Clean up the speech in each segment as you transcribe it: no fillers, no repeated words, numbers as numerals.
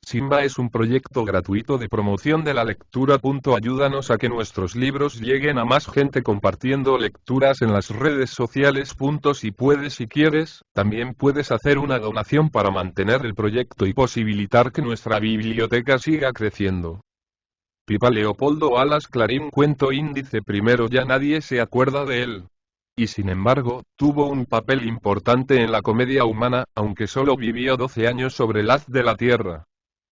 Simba es un proyecto gratuito de promoción de la lectura. Ayúdanos a que nuestros libros lleguen a más gente compartiendo lecturas en las redes sociales. Si puedes y quieres, también puedes hacer una donación para mantener el proyecto y posibilitar que nuestra biblioteca siga creciendo. Pipa Leopoldo Alas Clarín. Cuento índice primero. Ya nadie se acuerda de él. Y sin embargo, tuvo un papel importante en la comedia humana, aunque solo vivió 12 años sobre el haz de la tierra.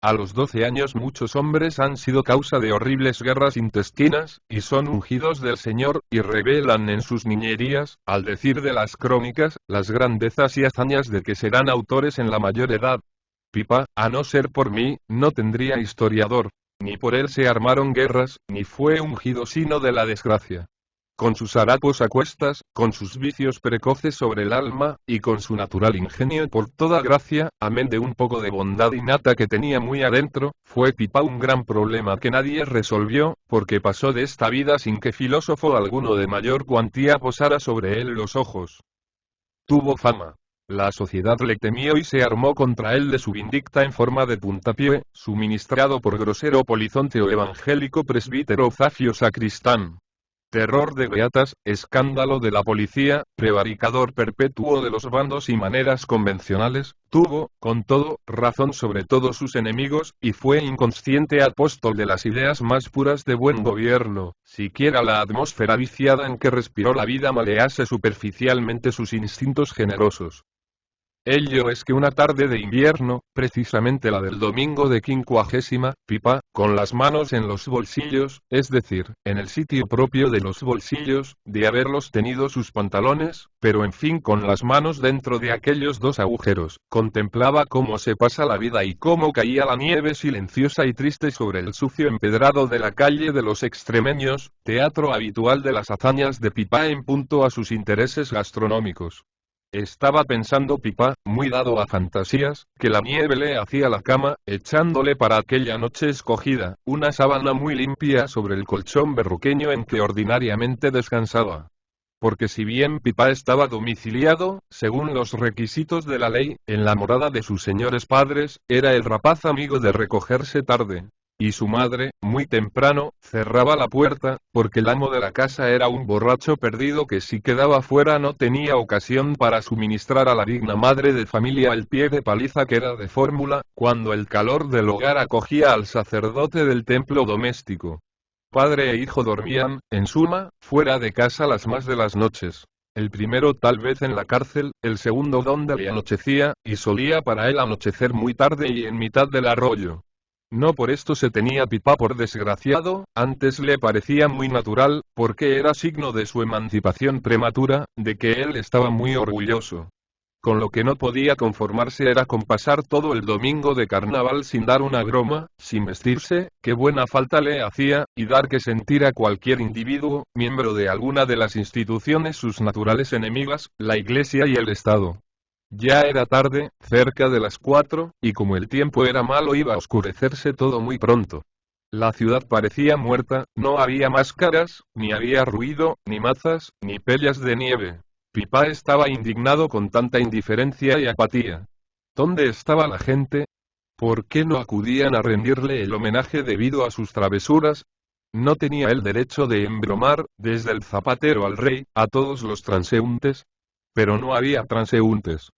A los 12 años muchos hombres han sido causa de horribles guerras intestinas, y son ungidos del Señor, y revelan en sus niñerías, al decir de las crónicas, las grandezas y hazañas de que serán autores en la mayor edad. Pipa, a no ser por mí, no tendría historiador. Ni por él se armaron guerras, ni fue ungido sino de la desgracia. Con sus harapos a cuestas, con sus vicios precoces sobre el alma, y con su natural ingenio por toda gracia, amén de un poco de bondad innata que tenía muy adentro, fue Pipa un gran problema que nadie resolvió, porque pasó de esta vida sin que filósofo alguno de mayor cuantía posara sobre él los ojos. Tuvo fama. La sociedad le temió y se armó contra él de su vindicta en forma de puntapié, suministrado por grosero polizonte o evangélico presbítero zafio sacristán. Terror de beatas, escándalo de la policía, prevaricador perpetuo de los bandos y maneras convencionales, tuvo, con todo, razón sobre todos sus enemigos, y fue inconsciente apóstol de las ideas más puras de buen gobierno, siquiera la atmósfera viciada en que respiró la vida malease superficialmente sus instintos generosos. Ello es que una tarde de invierno, precisamente la del domingo de 50ª, Pipa, con las manos en los bolsillos, es decir, en el sitio propio de los bolsillos, de haberlos tenido sus pantalones, pero en fin con las manos dentro de aquellos dos agujeros, contemplaba cómo se pasa la vida y cómo caía la nieve silenciosa y triste sobre el sucio empedrado de la calle de los Extremeños, teatro habitual de las hazañas de Pipa en punto a sus intereses gastronómicos. Estaba pensando Pipa, muy dado a fantasías, que la nieve le hacía la cama, echándole para aquella noche escogida, una sábana muy limpia sobre el colchón berruqueño en que ordinariamente descansaba. Porque si bien Pipa estaba domiciliado, según los requisitos de la ley, en la morada de sus señores padres, era el rapaz amigo de recogerse tarde. Y su madre, muy temprano, cerraba la puerta, porque el amo de la casa era un borracho perdido que si quedaba fuera no tenía ocasión para suministrar a la digna madre de familia el pie de paliza que era de fórmula, cuando el calor del hogar acogía al sacerdote del templo doméstico. Padre e hijo dormían, en suma, fuera de casa las más de las noches. El primero tal vez en la cárcel, el segundo donde le anochecía, y solía para él anochecer muy tarde y en mitad del arroyo. No por esto se tenía Pipa por desgraciado, antes le parecía muy natural, porque era signo de su emancipación prematura, de que él estaba muy orgulloso. Con lo que no podía conformarse era con pasar todo el domingo de carnaval sin dar una broma, sin vestirse, que buena falta le hacía, y dar que sentir a cualquier individuo, miembro de alguna de las instituciones sus naturales enemigas, la Iglesia y el Estado. Ya era tarde, cerca de las 4, y como el tiempo era malo iba a oscurecerse todo muy pronto. La ciudad parecía muerta, no había máscaras, ni había ruido, ni mazas, ni pellas de nieve. Pipa estaba indignado con tanta indiferencia y apatía. ¿Dónde estaba la gente? ¿Por qué no acudían a rendirle el homenaje debido a sus travesuras? ¿No tenía el derecho de embromar, desde el zapatero al rey, a todos los transeúntes? Pero no había transeúntes.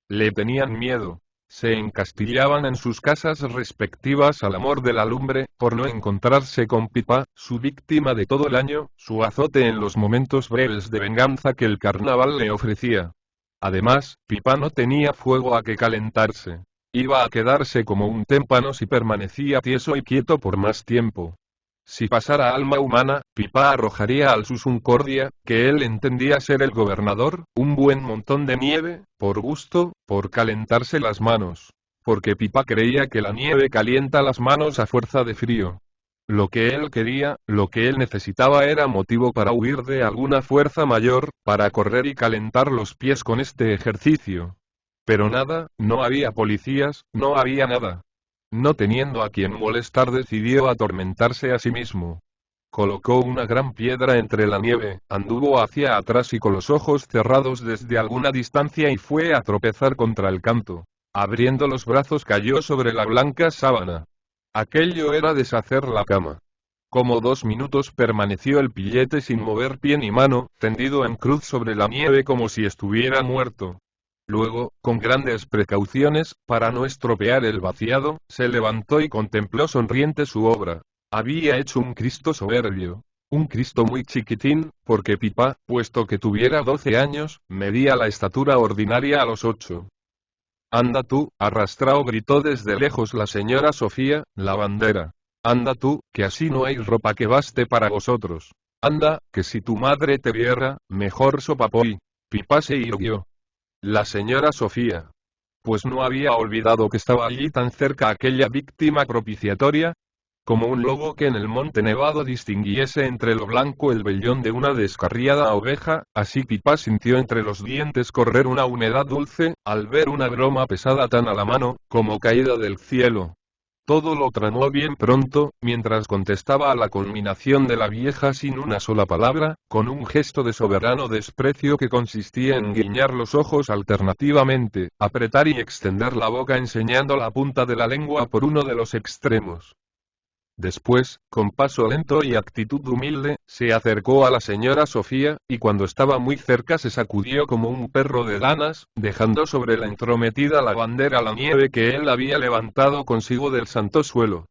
Le tenían miedo. Se encastillaban en sus casas respectivas al amor de la lumbre, por no encontrarse con Pipa, su víctima de todo el año, su azote en los momentos breves de venganza que el carnaval le ofrecía. Además, Pipa no tenía fuego a que calentarse. Iba a quedarse como un témpano si permanecía tieso y quieto por más tiempo. Si pasara alma humana, Pipa arrojaría al Susuncordia, que él entendía ser el gobernador, un buen montón de nieve, por gusto, por calentarse las manos. Porque Pipa creía que la nieve calienta las manos a fuerza de frío. Lo que él quería, lo que él necesitaba era motivo para huir de alguna fuerza mayor, para correr y calentar los pies con este ejercicio. Pero nada, no había policías, no había nada. No teniendo a quien molestar decidió atormentarse a sí mismo. Colocó una gran piedra entre la nieve, anduvo hacia atrás y con los ojos cerrados desde alguna distancia y fue a tropezar contra el canto. Abriendo los brazos cayó sobre la blanca sábana. Aquello era deshacer la cama. Como 2 minutos permaneció el pillete sin mover pie ni mano, tendido en cruz sobre la nieve como si estuviera muerto. Luego, con grandes precauciones, para no estropear el vaciado, se levantó y contempló sonriente su obra. Había hecho un Cristo soberbio. Un Cristo muy chiquitín, porque Pipá, puesto que tuviera 12 años, medía la estatura ordinaria a los 8. Anda tú, arrastrao, gritó desde lejos la señora Sofía, la bandera. Anda tú, que así no hay ropa que baste para vosotros. Anda, que si tu madre te viera, mejor sopapoy. Pipá se irguió. La señora Sofía. Pues no había olvidado que estaba allí tan cerca aquella víctima propiciatoria. Como un lobo que en el monte nevado distinguiese entre lo blanco el vellón de una descarriada oveja, así Pipá sintió entre los dientes correr una humedad dulce, al ver una broma pesada tan a la mano, como caída del cielo. Todo lo tramó bien pronto, mientras contestaba a la conminación de la vieja sin una sola palabra, con un gesto de soberano desprecio que consistía en guiñar los ojos alternativamente, apretar y extender la boca enseñando la punta de la lengua por uno de los extremos. Después, con paso lento y actitud humilde, se acercó a la señora Sofía, y cuando estaba muy cerca se sacudió como un perro de lanas, dejando sobre la entrometida la bandera la nieve que él había levantado consigo del santo suelo.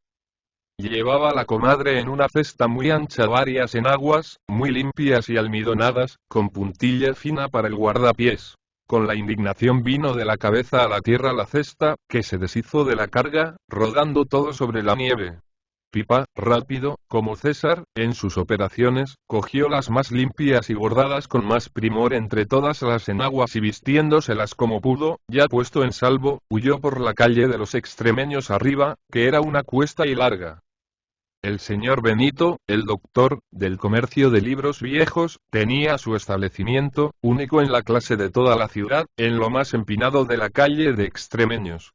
Llevaba la comadre en una cesta muy ancha varias enaguas, muy limpias y almidonadas, con puntilla fina para el guardapiés. Con la indignación vino de la cabeza a la tierra la cesta, que se deshizo de la carga, rodando todo sobre la nieve. Pipá, rápido, como César, en sus operaciones, cogió las más limpias y bordadas con más primor entre todas las enaguas y vistiéndoselas como pudo, ya puesto en salvo, huyó por la calle de los extremeños arriba, que era una cuesta y larga. El señor Benito, el doctor, del comercio de libros viejos, tenía su establecimiento, único en la clase de toda la ciudad, en lo más empinado de la calle de extremeños.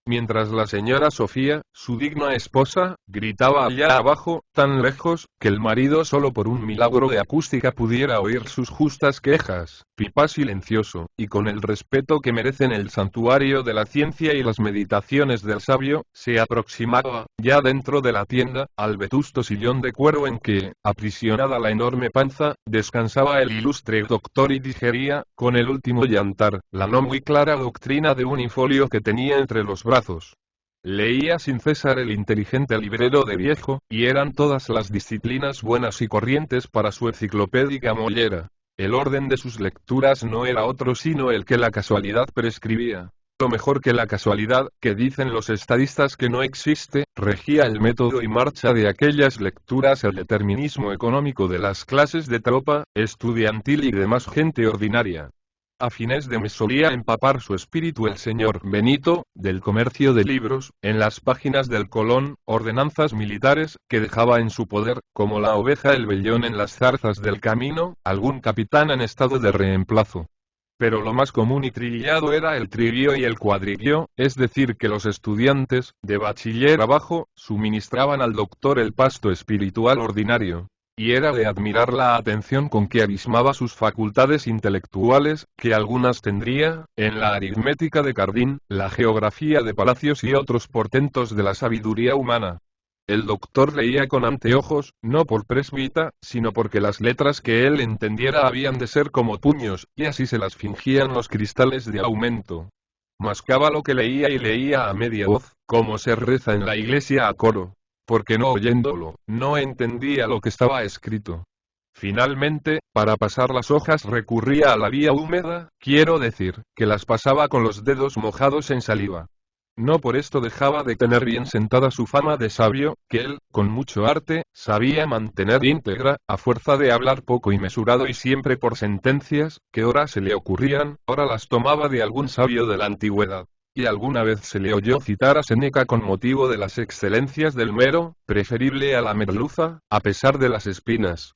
Mientras la señora Sofía, su digna esposa, gritaba allá abajo, tan lejos, que el marido solo por un milagro de acústica pudiera oír sus justas quejas, Pipá silencioso, y con el respeto que merecen el santuario de la ciencia y las meditaciones del sabio, se aproximaba, ya dentro de la tienda, al vetusto sillón de cuero en que, aprisionada la enorme panza, descansaba el ilustre doctor y digería, con el último llantar, la no muy clara doctrina de un infolio que tenía entre los brazos. Leía sin cesar el inteligente librero de viejo, y eran todas las disciplinas buenas y corrientes para su enciclopédica mollera. El orden de sus lecturas no era otro sino el que la casualidad prescribía. Lo mejor que la casualidad, que dicen los estadistas que no existe, regía el método y marcha de aquellas lecturas, el determinismo económico de las clases de tropa, estudiantil y demás gente ordinaria. A fines de mes solía empapar su espíritu el señor Benito, del comercio de libros, en las páginas del Colón, ordenanzas militares, que dejaba en su poder, como la oveja el vellón en las zarzas del camino, algún capitán en estado de reemplazo. Pero lo más común y trillado era el trillo y el cuadrillo, es decir que los estudiantes, de bachiller abajo, suministraban al doctor el pasto espiritual ordinario. Y era de admirar la atención con que abismaba sus facultades intelectuales, que algunas tendría, en la aritmética de Cardín, la geografía de Palacios y otros portentos de la sabiduría humana. El doctor leía con anteojos, no por presbita, sino porque las letras que él entendiera habían de ser como puños, y así se las fingían los cristales de aumento. Mascaba lo que leía y leía a media voz, como se reza en la iglesia a coro. Porque no oyéndolo, no entendía lo que estaba escrito. Finalmente, para pasar las hojas recurría a la vía húmeda, quiero decir, que las pasaba con los dedos mojados en saliva. No por esto dejaba de tener bien sentada su fama de sabio, que él, con mucho arte, sabía mantener íntegra, a fuerza de hablar poco y mesurado y siempre por sentencias, que ora se le ocurrían, ora las tomaba de algún sabio de la antigüedad. Y alguna vez se le oyó citar a Séneca con motivo de las excelencias del mero, preferible a la merluza, a pesar de las espinas.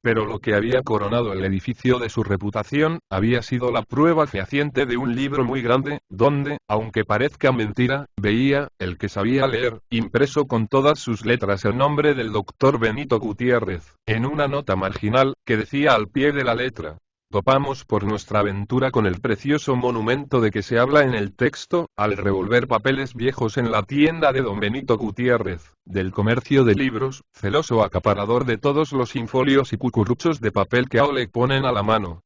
Pero lo que había coronado el edificio de su reputación, había sido la prueba fehaciente de un libro muy grande, donde, aunque parezca mentira, veía, el que sabía leer, impreso con todas sus letras el nombre del doctor Benito Gutiérrez, en una nota marginal, que decía al pie de la letra: Topamos por nuestra aventura con el precioso monumento de que se habla en el texto, al revolver papeles viejos en la tienda de don Benito Gutiérrez, del comercio de libros, celoso acaparador de todos los infolios y cucuruchos de papel que a le ponen a la mano.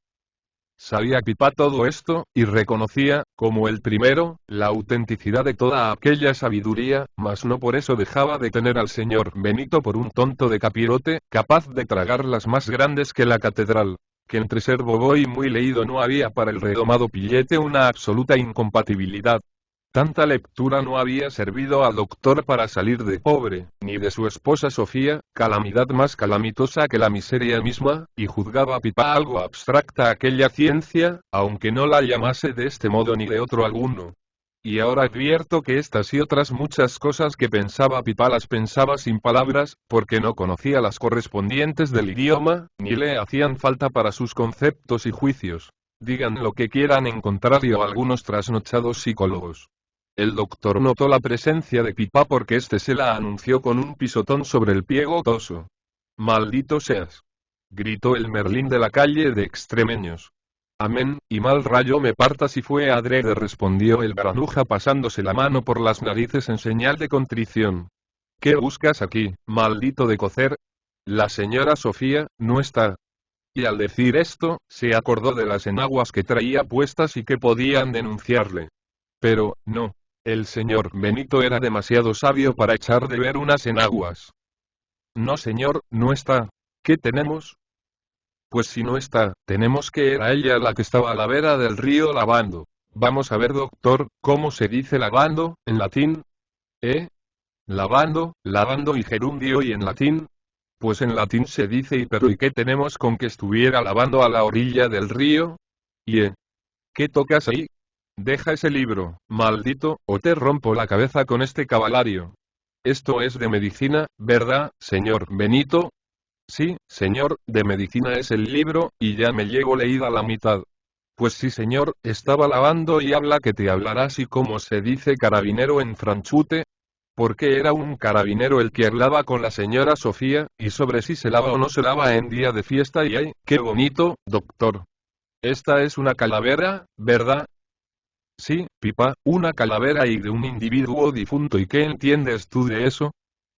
Sabía Pipá todo esto, y reconocía, como el primero, la autenticidad de toda aquella sabiduría, mas no por eso dejaba de tener al señor Benito por un tonto de capirote, capaz de tragar las más grandes que la catedral. Que entre ser bobo y muy leído no había para el redomado pillete una absoluta incompatibilidad. Tanta lectura no había servido al doctor para salir de pobre, ni de su esposa Sofía, calamidad más calamitosa que la miseria misma, y juzgaba Pipá algo abstracta aquella ciencia, aunque no la llamase de este modo ni de otro alguno. Y ahora advierto que estas y otras muchas cosas que pensaba Pipá las pensaba sin palabras, porque no conocía las correspondientes del idioma, ni le hacían falta para sus conceptos y juicios. Digan lo que quieran en contrario algunos trasnochados psicólogos. El doctor notó la presencia de Pipá porque éste se la anunció con un pisotón sobre el pie gotoso. «Maldito seas», gritó el Merlín de la calle de Extremeños. «Amén, y mal rayo me parta si fue adrede», respondió el Baranuja pasándose la mano por las narices en señal de contrición. «¿Qué buscas aquí, maldito de cocer? La señora Sofía, no está». Y al decir esto, se acordó de las enaguas que traía puestas y que podían denunciarle. Pero, no. El señor Benito era demasiado sabio para echar de ver unas enaguas. «No señor, no está. ¿Qué tenemos?» «Pues si no está, tenemos que era ella la que estaba a la vera del río lavando». «Vamos a ver doctor, ¿cómo se dice lavando, en latín?» «Lavando, lavando y gerundio y en latín». «Pues en latín se dice y pero ¿y qué tenemos con que estuviera lavando a la orilla del río?» «¿Qué tocas ahí? Deja ese libro, maldito, o te rompo la cabeza con este cabalario». «Esto es de medicina, ¿verdad, señor Benito?» «Sí, señor, de medicina es el libro, y ya me llevo leída la mitad». «Pues sí señor, estaba lavando y habla que te hablará así como se dice carabinero en franchute». Porque era un carabinero el que hablaba con la señora Sofía, y sobre si se lava o no se lava en día de fiesta y ¡ay, qué bonito, doctor! «Esta es una calavera, ¿verdad?» «Sí, Pipá, una calavera y de un individuo difunto. ¿Y qué entiendes tú de eso?»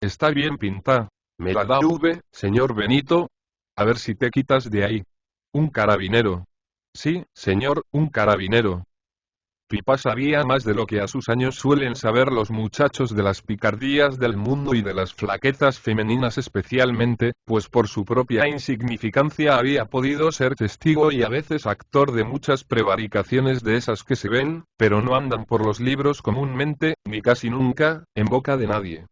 «Está bien pintada. ¿Me la da señor Benito? A ver si te quitas de ahí». «Un carabinero». «Sí, señor, un carabinero». Pipá sabía más de lo que a sus años suelen saber los muchachos de las picardías del mundo y de las flaquezas femeninas especialmente, pues por su propia insignificancia había podido ser testigo y a veces actor de muchas prevaricaciones de esas que se ven, pero no andan por los libros comúnmente, ni casi nunca, en boca de nadie.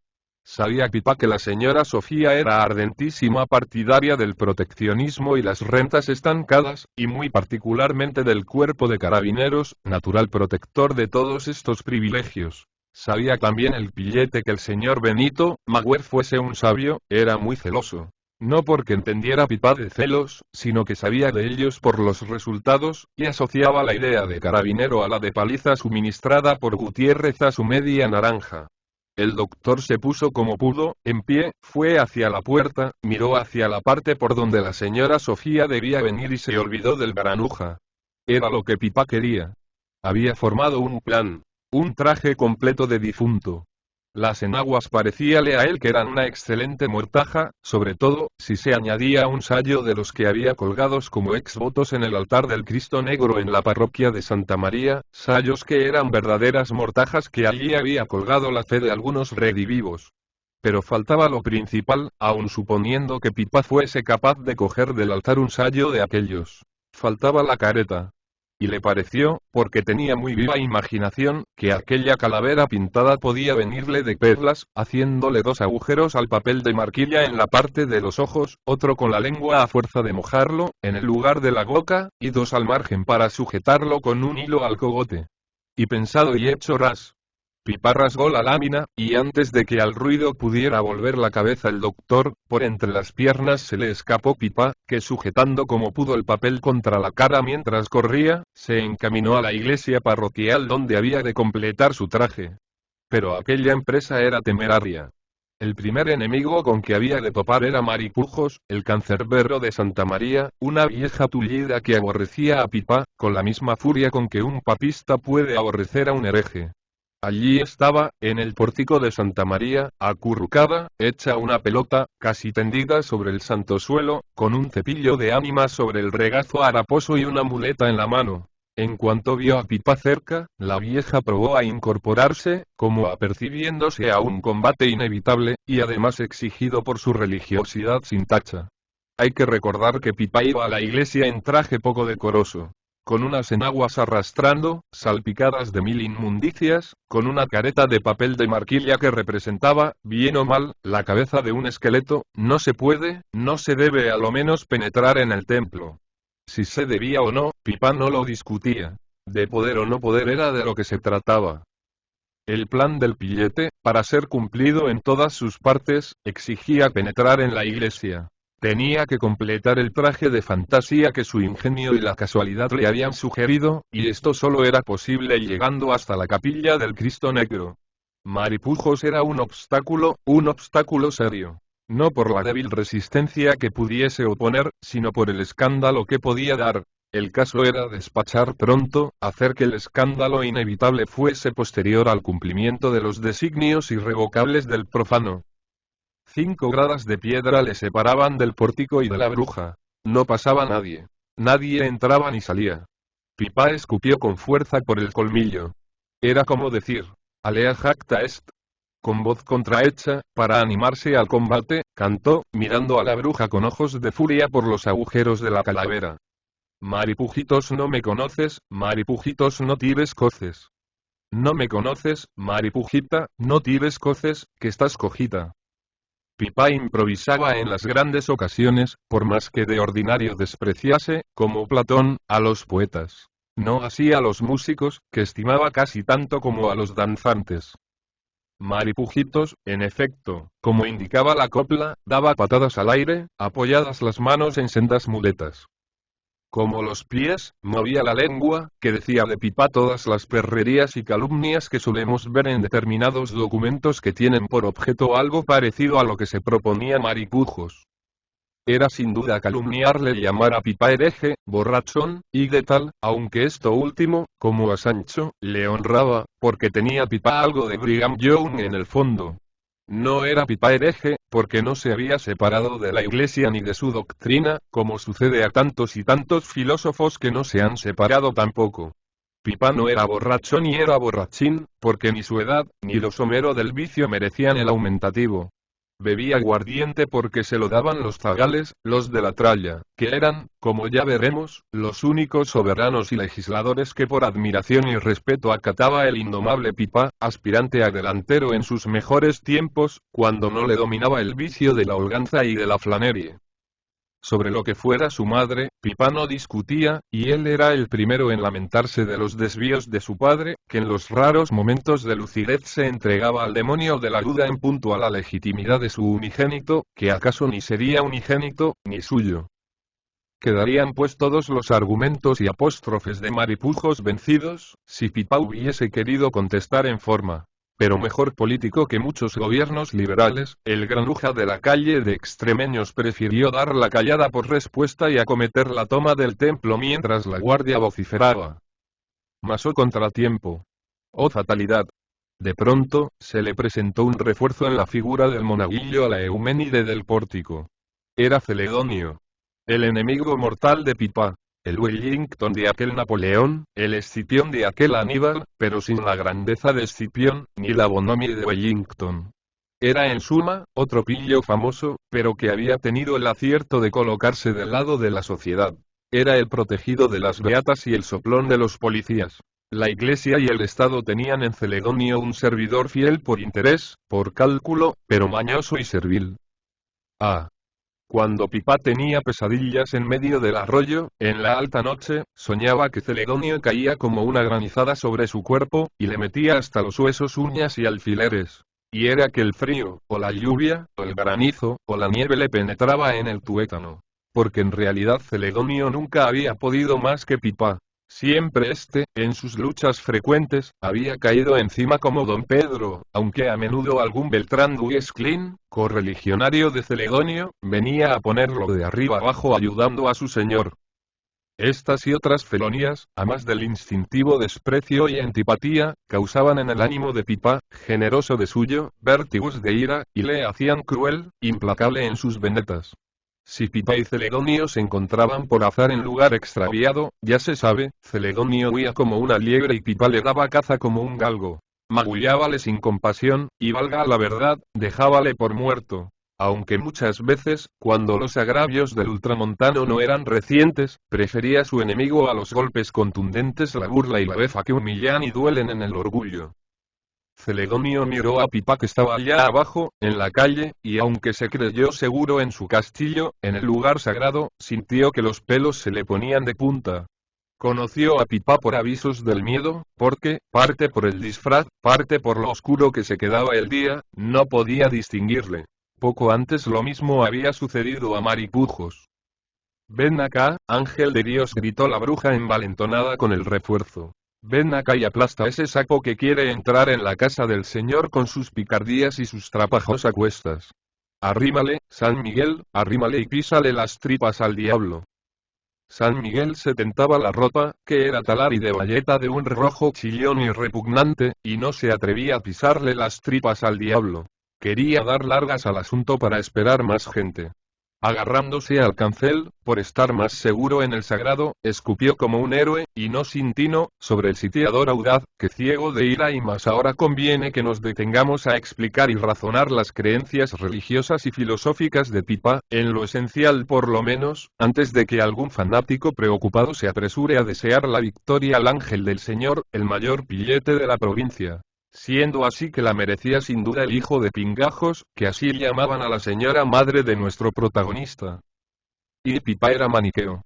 Sabía Pipá que la señora Sofía era ardentísima partidaria del proteccionismo y las rentas estancadas, y muy particularmente del cuerpo de carabineros, natural protector de todos estos privilegios. Sabía también el pillete que el señor Benito Magüer fuese un sabio, era muy celoso. No porque entendiera Pipá de celos, sino que sabía de ellos por los resultados, y asociaba la idea de carabinero a la de paliza suministrada por Gutiérrez a su media naranja. El doctor se puso como pudo, en pie, fue hacia la puerta, miró hacia la parte por donde la señora Sofía debía venir y se olvidó del Baranuja. Era lo que Pipá quería. Había formado un plan, un traje completo de difunto. Las enaguas parecíale a él que eran una excelente mortaja, sobre todo, si se añadía un sayo de los que había colgados como exvotos en el altar del Cristo Negro en la parroquia de Santa María, sayos que eran verdaderas mortajas que allí había colgado la fe de algunos redivivos. Pero faltaba lo principal, aun suponiendo que Pipá fuese capaz de coger del altar un sayo de aquellos. Faltaba la careta. Y le pareció, porque tenía muy viva imaginación, que aquella calavera pintada podía venirle de perlas, haciéndole 2 agujeros al papel de marquilla en la parte de los ojos, otro con la lengua a fuerza de mojarlo, en el lugar de la boca, y 2 al margen para sujetarlo con un hilo al cogote. Y pensado y hecho ras. Pipá rasgó la lámina, y antes de que al ruido pudiera volver la cabeza el doctor, por entre las piernas se le escapó Pipá, que sujetando como pudo el papel contra la cara mientras corría, se encaminó a la iglesia parroquial donde había de completar su traje. Pero aquella empresa era temeraria. El primer enemigo con que había de topar era Maripujos, el cancerbero de Santa María, una vieja tullida que aborrecía a Pipá, con la misma furia con que un papista puede aborrecer a un hereje. Allí estaba, en el pórtico de Santa María, acurrucada, hecha una pelota, casi tendida sobre el santo suelo, con un cepillo de ánimas sobre el regazo haraposo y una muleta en la mano. En cuanto vio a Pipá cerca, la vieja probó a incorporarse, como apercibiéndose a un combate inevitable, y además exigido por su religiosidad sin tacha. Hay que recordar que Pipá iba a la iglesia en traje poco decoroso, con unas enaguas arrastrando, salpicadas de mil inmundicias, con una careta de papel de marquilla que representaba, bien o mal, la cabeza de un esqueleto. No se puede, no se debe a lo menos penetrar en el templo. Si se debía o no, Pipá no lo discutía. De poder o no poder era de lo que se trataba. El plan del pillete, para ser cumplido en todas sus partes, exigía penetrar en la iglesia. Tenía que completar el traje de fantasía que su ingenio y la casualidad le habían sugerido, y esto solo era posible llegando hasta la capilla del Cristo Negro. Maripujos era un obstáculo serio. No por la débil resistencia que pudiese oponer, sino por el escándalo que podía dar. El caso era despachar pronto, hacer que el escándalo inevitable fuese posterior al cumplimiento de los designios irrevocables del profano. 5 gradas de piedra le separaban del pórtico y de la bruja. No pasaba nadie. Nadie entraba ni salía. Pipá escupió con fuerza por el colmillo. Era como decir, alea jacta est. Con voz contrahecha, para animarse al combate, cantó, mirando a la bruja con ojos de furia por los agujeros de la calavera. Maripujitos, no me conoces, Maripujitos, no tires coces. No me conoces, Maripujita, no tires coces, que estás cojita. Pipá improvisaba en las grandes ocasiones, por más que de ordinario despreciase, como Platón, a los poetas. No así a los músicos, que estimaba casi tanto como a los danzantes. Maripujitos, en efecto, como indicaba la copla, daba patadas al aire, apoyadas las manos en sendas muletas. Como los pies, movía la lengua, que decía de Pipá todas las perrerías y calumnias que solemos ver en determinados documentos que tienen por objeto algo parecido a lo que se proponía Maripujos. Era sin duda calumniarle llamar a Pipá hereje, borrachón, y de tal, aunque esto último, como a Sancho, le honraba, porque tenía Pipá algo de Brigham Young en el fondo. No era Pipá hereje, porque no se había separado de la iglesia ni de su doctrina, como sucede a tantos y tantos filósofos que no se han separado tampoco. Pipá no era borracho ni era borrachín, porque ni su edad, ni lo somero del vicio merecían el aumentativo. Bebía aguardiente porque se lo daban los zagales, los de la tralla, que eran, como ya veremos, los únicos soberanos y legisladores que por admiración y respeto acataba el indomable Pipá, aspirante a delantero en sus mejores tiempos, cuando no le dominaba el vicio de la holganza y de la flanerie. Sobre lo que fuera su madre, Pipá no discutía, y él era el primero en lamentarse de los desvíos de su padre, que en los raros momentos de lucidez se entregaba al demonio de la duda en punto a la legitimidad de su unigénito, que acaso ni sería unigénito, ni suyo. Quedarían pues todos los argumentos y apóstrofes de Maripujos vencidos, si Pipá hubiese querido contestar en forma. Pero mejor político que muchos gobiernos liberales, el granuja de la calle de extremeños prefirió dar la callada por respuesta y acometer la toma del templo mientras la guardia vociferaba. Mas oh contratiempo. Oh fatalidad. De pronto, se le presentó un refuerzo en la figura del monaguillo a la Euménide del pórtico. Era Celedonio. El enemigo mortal de Pipá. El Wellington de aquel Napoleón, el Escipión de aquel Aníbal, pero sin la grandeza de Escipión, ni la bonhomie de Wellington. Era en suma, otro pillo famoso, pero que había tenido el acierto de colocarse del lado de la sociedad. Era el protegido de las beatas y el soplón de los policías. La Iglesia y el Estado tenían en Celedonio un servidor fiel por interés, por cálculo, pero mañoso y servil. Ah. Cuando Pipá tenía pesadillas en medio del arroyo, en la alta noche, soñaba que Celedonio caía como una granizada sobre su cuerpo, y le metía hasta los huesos uñas y alfileres. Y era que el frío, o la lluvia, o el granizo, o la nieve le penetraba en el tuétano. Porque en realidad Celedonio nunca había podido más que Pipá. Siempre en sus luchas frecuentes, había caído encima como don Pedro, aunque a menudo algún Beltrán Duguesclin, correligionario de Celedonio, venía a ponerlo de arriba abajo ayudando a su señor. Estas y otras felonías, a más del instintivo desprecio y antipatía, causaban en el ánimo de Pipá, generoso de suyo, vértigos de ira, y le hacían cruel, implacable en sus vendettas. Si Pipá y Celedonio se encontraban por azar en lugar extraviado, ya se sabe, Celedonio huía como una liebre y Pipá le daba caza como un galgo. Magullábale sin compasión, y valga la verdad, dejábale por muerto. Aunque muchas veces, cuando los agravios del ultramontano no eran recientes, prefería su enemigo a los golpes contundentes, la burla y la befa que humillan y duelen en el orgullo. Celedonio miró a Pipá que estaba allá abajo, en la calle, y aunque se creyó seguro en su castillo, en el lugar sagrado, sintió que los pelos se le ponían de punta. Conoció a Pipá por avisos del miedo, porque, parte por el disfraz, parte por lo oscuro que se quedaba el día, no podía distinguirle. Poco antes lo mismo había sucedido a Maripujos. «Ven acá, ángel de Dios», gritó la bruja envalentonada con el refuerzo. «Ven acá y aplasta a ese sapo que quiere entrar en la casa del Señor con sus picardías y sus trapajos a cuestas. Arrímale, San Miguel, arrímale y písale las tripas al diablo». San Miguel se tentaba la ropa, que era talar y de bayeta de un rojo chillón y repugnante, y no se atrevía a pisarle las tripas al diablo. Quería dar largas al asunto para esperar más gente. Agarrándose al cancel, por estar más seguro en el sagrado, escupió como un héroe, y no sin tino, sobre el sitiador audaz, que ciego de ira y más ahora conviene que nos detengamos a explicar y razonar las creencias religiosas y filosóficas de Pipá, en lo esencial por lo menos, antes de que algún fanático preocupado se apresure a desear la victoria al ángel del Señor, el mayor pillete de la provincia. Siendo así que la merecía sin duda el hijo de Pingajos, que así llamaban a la señora madre de nuestro protagonista. Y Pipá era maniqueo.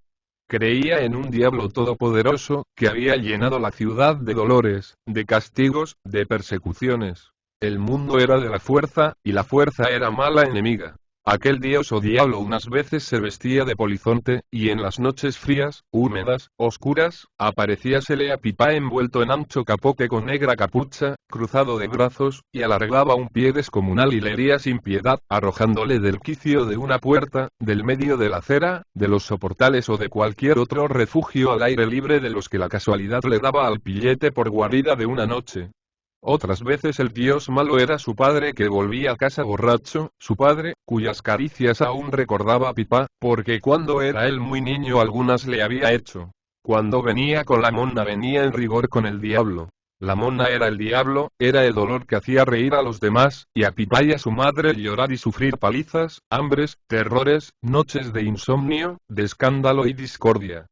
Creía en un diablo todopoderoso, que había llenado la ciudad de dolores, de castigos, de persecuciones. El mundo era de la fuerza, y la fuerza era mala enemiga. Aquel dios o diablo unas veces se vestía de polizonte, y en las noches frías, húmedas, oscuras, aparecíasele a Pipá envuelto en ancho capote con negra capucha, cruzado de brazos, y alargaba un pie descomunal y le hería sin piedad, arrojándole del quicio de una puerta, del medio de la acera, de los soportales o de cualquier otro refugio al aire libre de los que la casualidad le daba al pillete por guarida de una noche. Otras veces el dios malo era su padre que volvía a casa borracho, su padre, cuyas caricias aún recordaba Pipá, porque cuando era él muy niño algunas le había hecho. Cuando venía con la mona venía en rigor con el diablo. La mona era el diablo, era el dolor que hacía reír a los demás, y a Pipá y a su madre llorar y sufrir palizas, hambres, terrores, noches de insomnio, de escándalo y discordia.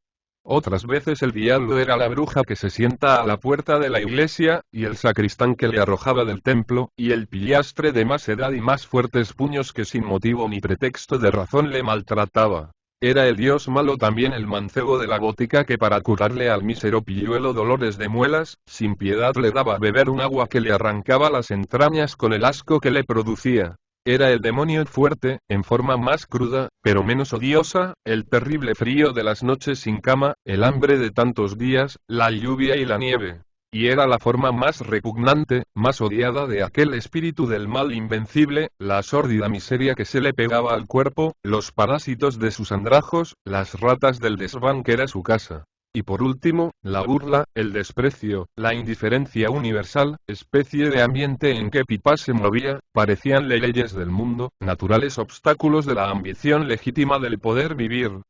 Otras veces el diablo era la bruja que se sienta a la puerta de la iglesia, y el sacristán que le arrojaba del templo, y el pillastre de más edad y más fuertes puños que sin motivo ni pretexto de razón le maltrataba. Era el dios malo también el mancebo de la gótica que para curarle al mísero pilluelo dolores de muelas, sin piedad le daba a beber un agua que le arrancaba las entrañas con el asco que le producía. Era el demonio fuerte, en forma más cruda, pero menos odiosa, el terrible frío de las noches sin cama, el hambre de tantos días, la lluvia y la nieve. Y era la forma más repugnante, más odiada de aquel espíritu del mal invencible, la sórdida miseria que se le pegaba al cuerpo, los parásitos de sus andrajos, las ratas del desván que era su casa. Y por último, la burla, el desprecio, la indiferencia universal, especie de ambiente en que Pipá se movía, parecíanle leyes del mundo, naturales obstáculos de la ambición legítima del poder vivir.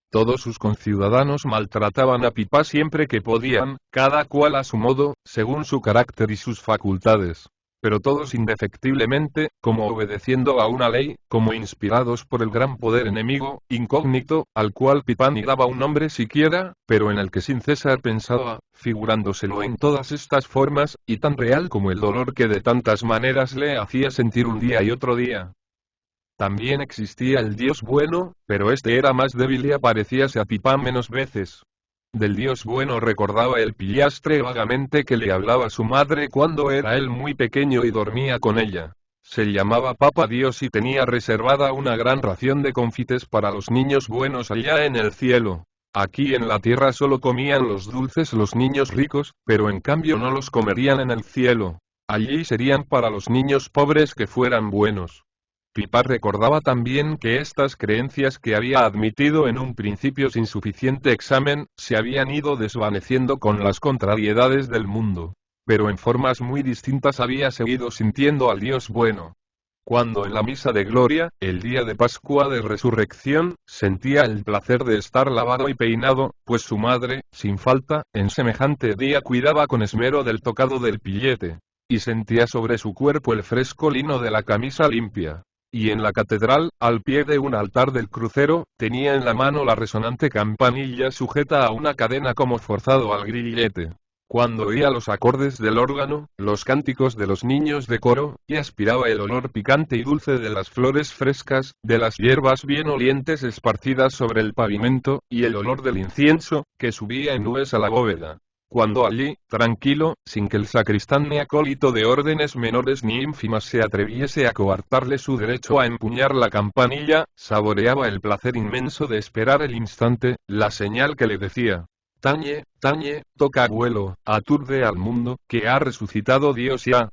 Todos sus conciudadanos maltrataban a Pipá siempre que podían, cada cual a su modo, según su carácter y sus facultades. Pero todos indefectiblemente, como obedeciendo a una ley, como inspirados por el gran poder enemigo, incógnito, al cual Pipá ni daba un nombre siquiera, pero en el que sin cesar pensaba, figurándoselo en todas estas formas, y tan real como el dolor que de tantas maneras le hacía sentir un día y otro día. También existía el dios bueno, pero este era más débil y aparecíase a Pipá menos veces. Del dios bueno recordaba el pillastre vagamente que le hablaba su madre cuando era él muy pequeño y dormía con ella. Se llamaba Papa Dios y tenía reservada una gran ración de confites para los niños buenos allá en el cielo. Aquí en la tierra solo comían los dulces los niños ricos, pero en cambio no los comerían en el cielo. Allí serían para los niños pobres que fueran buenos. Pipá recordaba también que estas creencias que había admitido en un principio sin suficiente examen, se habían ido desvaneciendo con las contrariedades del mundo. Pero en formas muy distintas había seguido sintiendo al Dios bueno. Cuando en la misa de gloria, el día de Pascua de Resurrección, sentía el placer de estar lavado y peinado, pues su madre, sin falta, en semejante día cuidaba con esmero del tocado del pillete. Y sentía sobre su cuerpo el fresco lino de la camisa limpia. Y en la catedral, al pie de un altar del crucero, tenía en la mano la resonante campanilla sujeta a una cadena como forzado al grillete. Cuando oía los acordes del órgano, los cánticos de los niños de coro, y aspiraba el olor picante y dulce de las flores frescas, de las hierbas bien olientes esparcidas sobre el pavimento, y el olor del incienso, que subía en nubes a la bóveda. Cuando allí, tranquilo, sin que el sacristán ni acólito de órdenes menores ni ínfimas se atreviese a coartarle su derecho a empuñar la campanilla, saboreaba el placer inmenso de esperar el instante, la señal que le decía: tañe, tañe, toca abuelo, aturde al mundo, que ha resucitado Dios ya.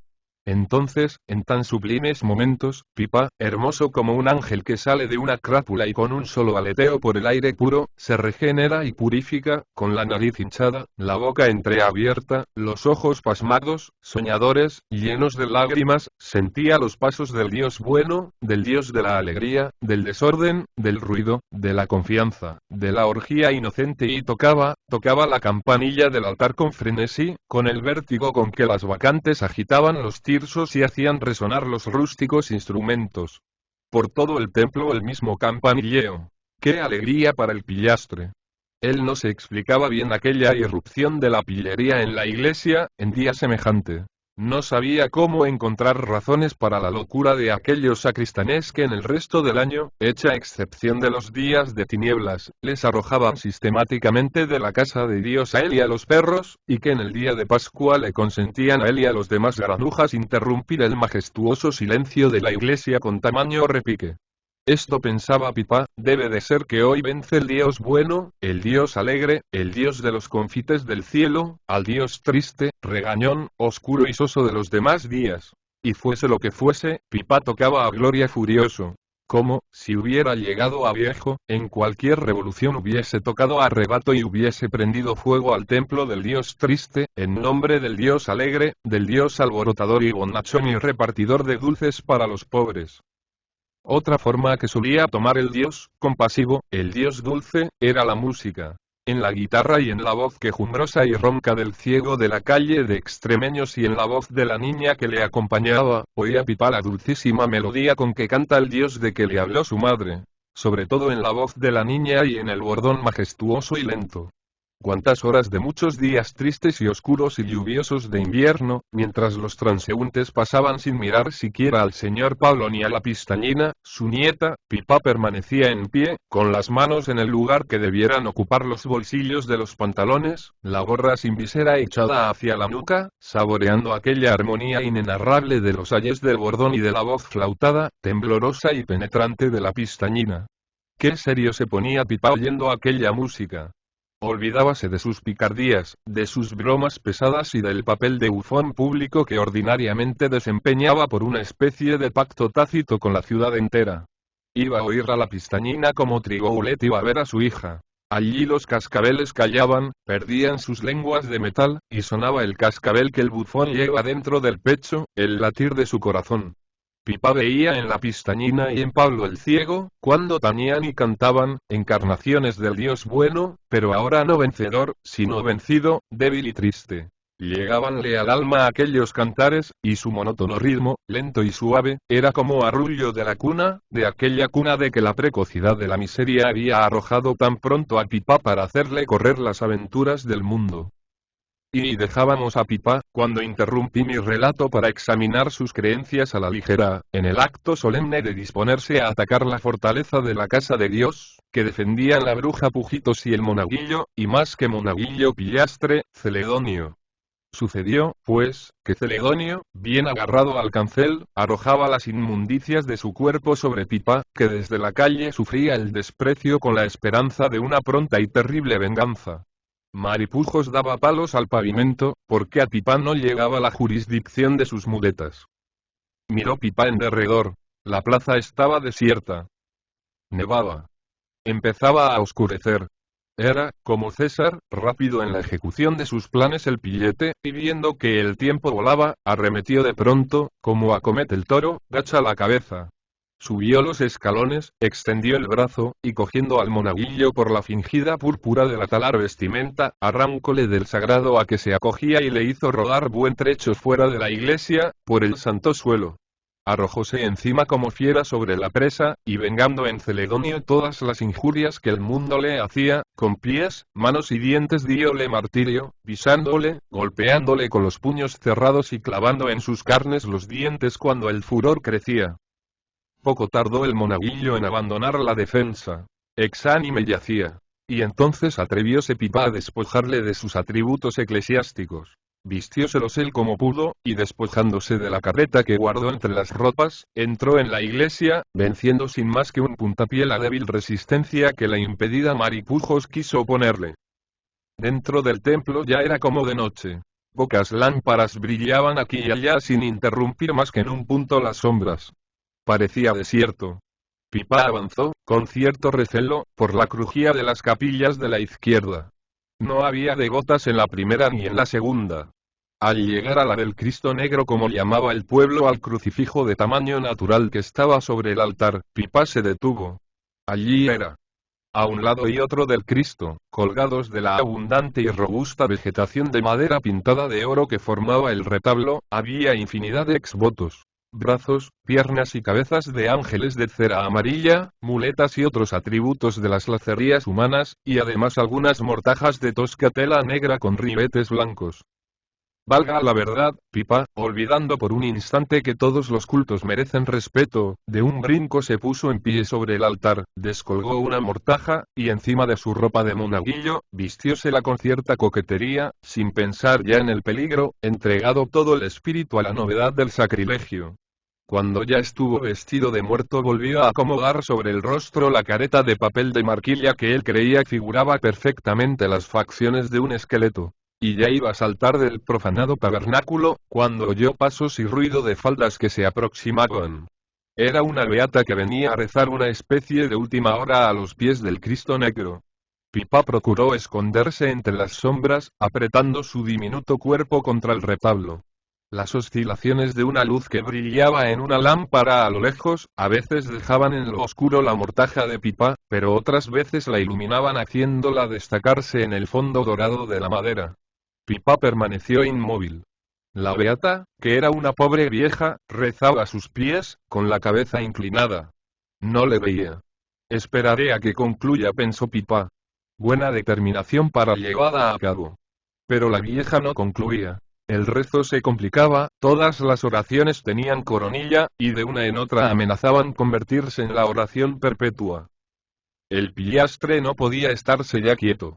Entonces, en tan sublimes momentos, Pipá, hermoso como un ángel que sale de una crápula y con un solo aleteo por el aire puro, se regenera y purifica, con la nariz hinchada, la boca entreabierta, los ojos pasmados, soñadores, llenos de lágrimas, sentía los pasos del Dios bueno, del Dios de la alegría, del desorden, del ruido, de la confianza, de la orgía inocente y tocaba la campanilla del altar con frenesí, con el vértigo con que las bacantes agitaban los tirsos y hacían resonar los rústicos instrumentos. Por todo el templo el mismo campanilleo. ¡Qué alegría para el pillastre! Él no se explicaba bien aquella irrupción de la pillería en la iglesia, en día semejante. No sabía cómo encontrar razones para la locura de aquellos sacristanes que en el resto del año, hecha excepción de los días de tinieblas, les arrojaban sistemáticamente de la casa de Dios a él y a los perros, y que en el día de Pascua le consentían a él y a los demás granujas interrumpir el majestuoso silencio de la iglesia con tamaño repique. Esto pensaba Pipá, debe de ser que hoy vence el Dios bueno, el Dios alegre, el Dios de los confites del cielo, al Dios triste, regañón, oscuro y soso de los demás días. Y fuese lo que fuese, Pipá tocaba a gloria furioso. Como, si hubiera llegado a viejo, en cualquier revolución hubiese tocado a arrebato y hubiese prendido fuego al templo del Dios triste, en nombre del Dios alegre, del Dios alborotador y bonachón y repartidor de dulces para los pobres. Otra forma que solía tomar el Dios compasivo, el Dios dulce, era la música. En la guitarra y en la voz quejumbrosa y ronca del ciego de la calle de Extremeños y en la voz de la niña que le acompañaba, oía Pipá la dulcísima melodía con que canta el Dios de que le habló su madre. Sobre todo en la voz de la niña y en el bordón majestuoso y lento. Cuántas horas de muchos días tristes y oscuros y lluviosos de invierno, mientras los transeúntes pasaban sin mirar siquiera al señor Pablo ni a la pistañina, su nieta, Pipá permanecía en pie, con las manos en el lugar que debieran ocupar los bolsillos de los pantalones, la gorra sin visera echada hacia la nuca, saboreando aquella armonía inenarrable de los ayes del bordón y de la voz flautada, temblorosa y penetrante de la pistañina. Qué serio se ponía Pipá oyendo aquella música. Olvidábase de sus picardías, de sus bromas pesadas y del papel de bufón público que ordinariamente desempeñaba por una especie de pacto tácito con la ciudad entera. Iba a oír a la pistañina como Trigoulet iba a ver a su hija. Allí los cascabeles callaban, perdían sus lenguas de metal, y sonaba el cascabel que el bufón lleva dentro del pecho, el latir de su corazón. Pipá veía en la pistañina y en Pablo el ciego, cuando tañían y cantaban, encarnaciones del Dios bueno, pero ahora no vencedor, sino vencido, débil y triste. Llegábanle al alma aquellos cantares, y su monótono ritmo, lento y suave, era como arrullo de la cuna, de aquella cuna de que la precocidad de la miseria había arrojado tan pronto a Pipá para hacerle correr las aventuras del mundo. Y dejábamos a Pipá, cuando interrumpí mi relato para examinar sus creencias a la ligera, en el acto solemne de disponerse a atacar la fortaleza de la casa de Dios, que defendían la bruja Pujitos y el monaguillo, y más que monaguillo pillastre, Celedonio. Sucedió, pues, que Celedonio, bien agarrado al cancel, arrojaba las inmundicias de su cuerpo sobre Pipa, que desde la calle sufría el desprecio con la esperanza de una pronta y terrible venganza. Maripujos daba palos al pavimento, porque a Pipa no llegaba la jurisdicción de sus muletas. Miró Pipa en derredor. La plaza estaba desierta. Nevaba. Empezaba a oscurecer. Era, como César, rápido en la ejecución de sus planes el pillete, y viendo que el tiempo volaba, arremetió de pronto, como acomete el toro, gacha la cabeza. Subió los escalones, extendió el brazo, y cogiendo al monaguillo por la fingida púrpura de la talar vestimenta, arrancóle del sagrado a que se acogía y le hizo rodar buen trecho fuera de la iglesia, por el santo suelo. Arrojóse encima como fiera sobre la presa, y vengando en Celedonio todas las injurias que el mundo le hacía, con pies, manos y dientes dióle martirio, pisándole, golpeándole con los puños cerrados y clavando en sus carnes los dientes cuando el furor crecía. Poco tardó el monaguillo en abandonar la defensa. Exánime yacía. Y entonces atrevióse Pipa a despojarle de sus atributos eclesiásticos. Vistióselos él como pudo, y despojándose de la carreta que guardó entre las ropas, entró en la iglesia, venciendo sin más que un puntapié la débil resistencia que la impedida Maripujos quiso oponerle. Dentro del templo ya era como de noche. Pocas lámparas brillaban aquí y allá sin interrumpir más que en un punto las sombras. Parecía desierto. Pipa avanzó, con cierto recelo, por la crujía de las capillas de la izquierda. No había degotas en la primera ni en la segunda. Al llegar a la del Cristo Negro como llamaba el pueblo al crucifijo de tamaño natural que estaba sobre el altar, Pipa se detuvo. Allí era. A un lado y otro del Cristo, colgados de la abundante y robusta vegetación de madera pintada de oro que formaba el retablo, había infinidad de exvotos. Brazos, piernas y cabezas de ángeles de cera amarilla, muletas y otros atributos de las lacerías humanas, y además algunas mortajas de tosca tela negra con ribetes blancos. Valga la verdad, Pipa, olvidando por un instante que todos los cultos merecen respeto, de un brinco se puso en pie sobre el altar, descolgó una mortaja, y encima de su ropa de monaguillo, vistiósela con cierta coquetería, sin pensar ya en el peligro, entregado todo el espíritu a la novedad del sacrilegio. Cuando ya estuvo vestido de muerto volvió a acomodar sobre el rostro la careta de papel de marquilla que él creía figuraba perfectamente las facciones de un esqueleto. Y ya iba a saltar del profanado tabernáculo, cuando oyó pasos y ruido de faldas que se aproximaban. Era una beata que venía a rezar una especie de última hora a los pies del Cristo Negro. Pipa procuró esconderse entre las sombras, apretando su diminuto cuerpo contra el retablo. Las oscilaciones de una luz que brillaba en una lámpara a lo lejos, a veces dejaban en lo oscuro la mortaja de Pipa, pero otras veces la iluminaban haciéndola destacarse en el fondo dorado de la madera. Pipa permaneció inmóvil. La beata, que era una pobre vieja, rezaba a sus pies, con la cabeza inclinada. No le veía. Esperaré a que concluya, pensó Pipa. Buena determinación para llevada a cabo. Pero la vieja no concluía. El rezo se complicaba, todas las oraciones tenían coronilla, y de una en otra amenazaban convertirse en la oración perpetua. El pillastre no podía estarse ya quieto.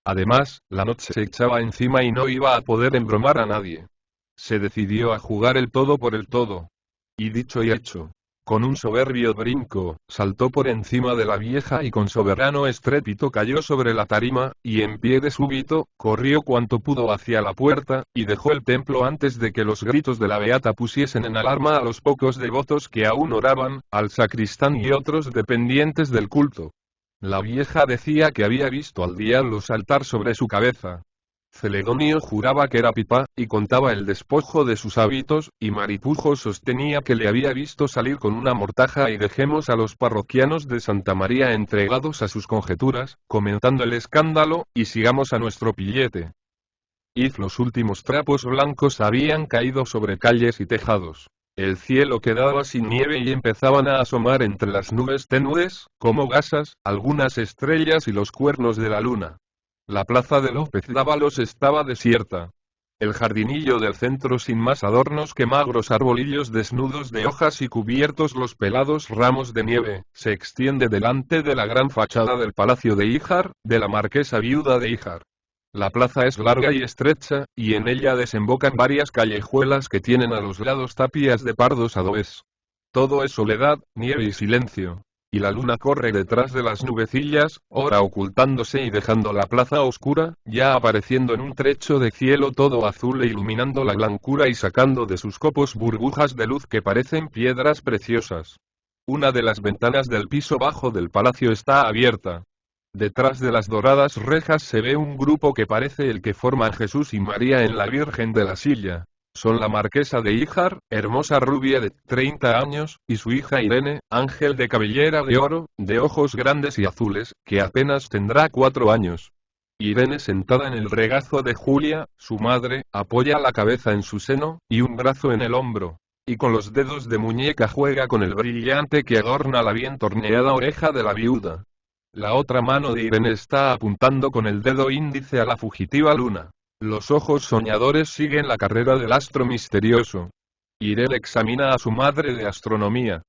Además, la noche se echaba encima y no iba a poder embromar a nadie. Se decidió a jugar el todo por el todo. Y dicho y hecho. Con un soberbio brinco, saltó por encima de la vieja y con soberano estrépito cayó sobre la tarima, y en pie de súbito, corrió cuanto pudo hacia la puerta, y dejó el templo antes de que los gritos de la beata pusiesen en alarma a los pocos devotos que aún oraban, al sacristán y otros dependientes del culto. La vieja decía que había visto al diablo saltar sobre su cabeza. Celedonio juraba que era Pipa, y contaba el despojo de sus hábitos, y Maripujos sostenía que le había visto salir con una mortaja y dejemos a los parroquianos de Santa María entregados a sus conjeturas, comentando el escándalo, y sigamos a nuestro pillete. Y los últimos trapos blancos habían caído sobre calles y tejados. El cielo quedaba sin nieve y empezaban a asomar entre las nubes tenues, como gasas, algunas estrellas y los cuernos de la luna. La plaza de López Dávalos estaba desierta. El jardinillo del centro sin más adornos que magros arbolillos desnudos de hojas y cubiertos los pelados ramos de nieve, se extiende delante de la gran fachada del palacio de Híjar, de la marquesa viuda de Híjar. La plaza es larga y estrecha, y en ella desembocan varias callejuelas que tienen a los lados tapias de pardos adobes. Todo es soledad, nieve y silencio. Y la luna corre detrás de las nubecillas, ora ocultándose y dejando la plaza oscura, ya apareciendo en un trecho de cielo todo azul e iluminando la blancura y sacando de sus copos burbujas de luz que parecen piedras preciosas. Una de las ventanas del piso bajo del palacio está abierta. Detrás de las doradas rejas se ve un grupo que parece el que forman Jesús y María en la Virgen de la Silla. Son la marquesa de Híjar, hermosa rubia de 30 años, y su hija Irene, ángel de cabellera de oro, de ojos grandes y azules, que apenas tendrá 4 años. Irene sentada en el regazo de Julia, su madre, apoya la cabeza en su seno, y un brazo en el hombro. Y con los dedos de muñeca juega con el brillante que adorna la bien torneada oreja de la viuda. La otra mano de Irene está apuntando con el dedo índice a la fugitiva luna. Los ojos soñadores siguen la carrera del astro misterioso. Irene examina a su madre de astronomía.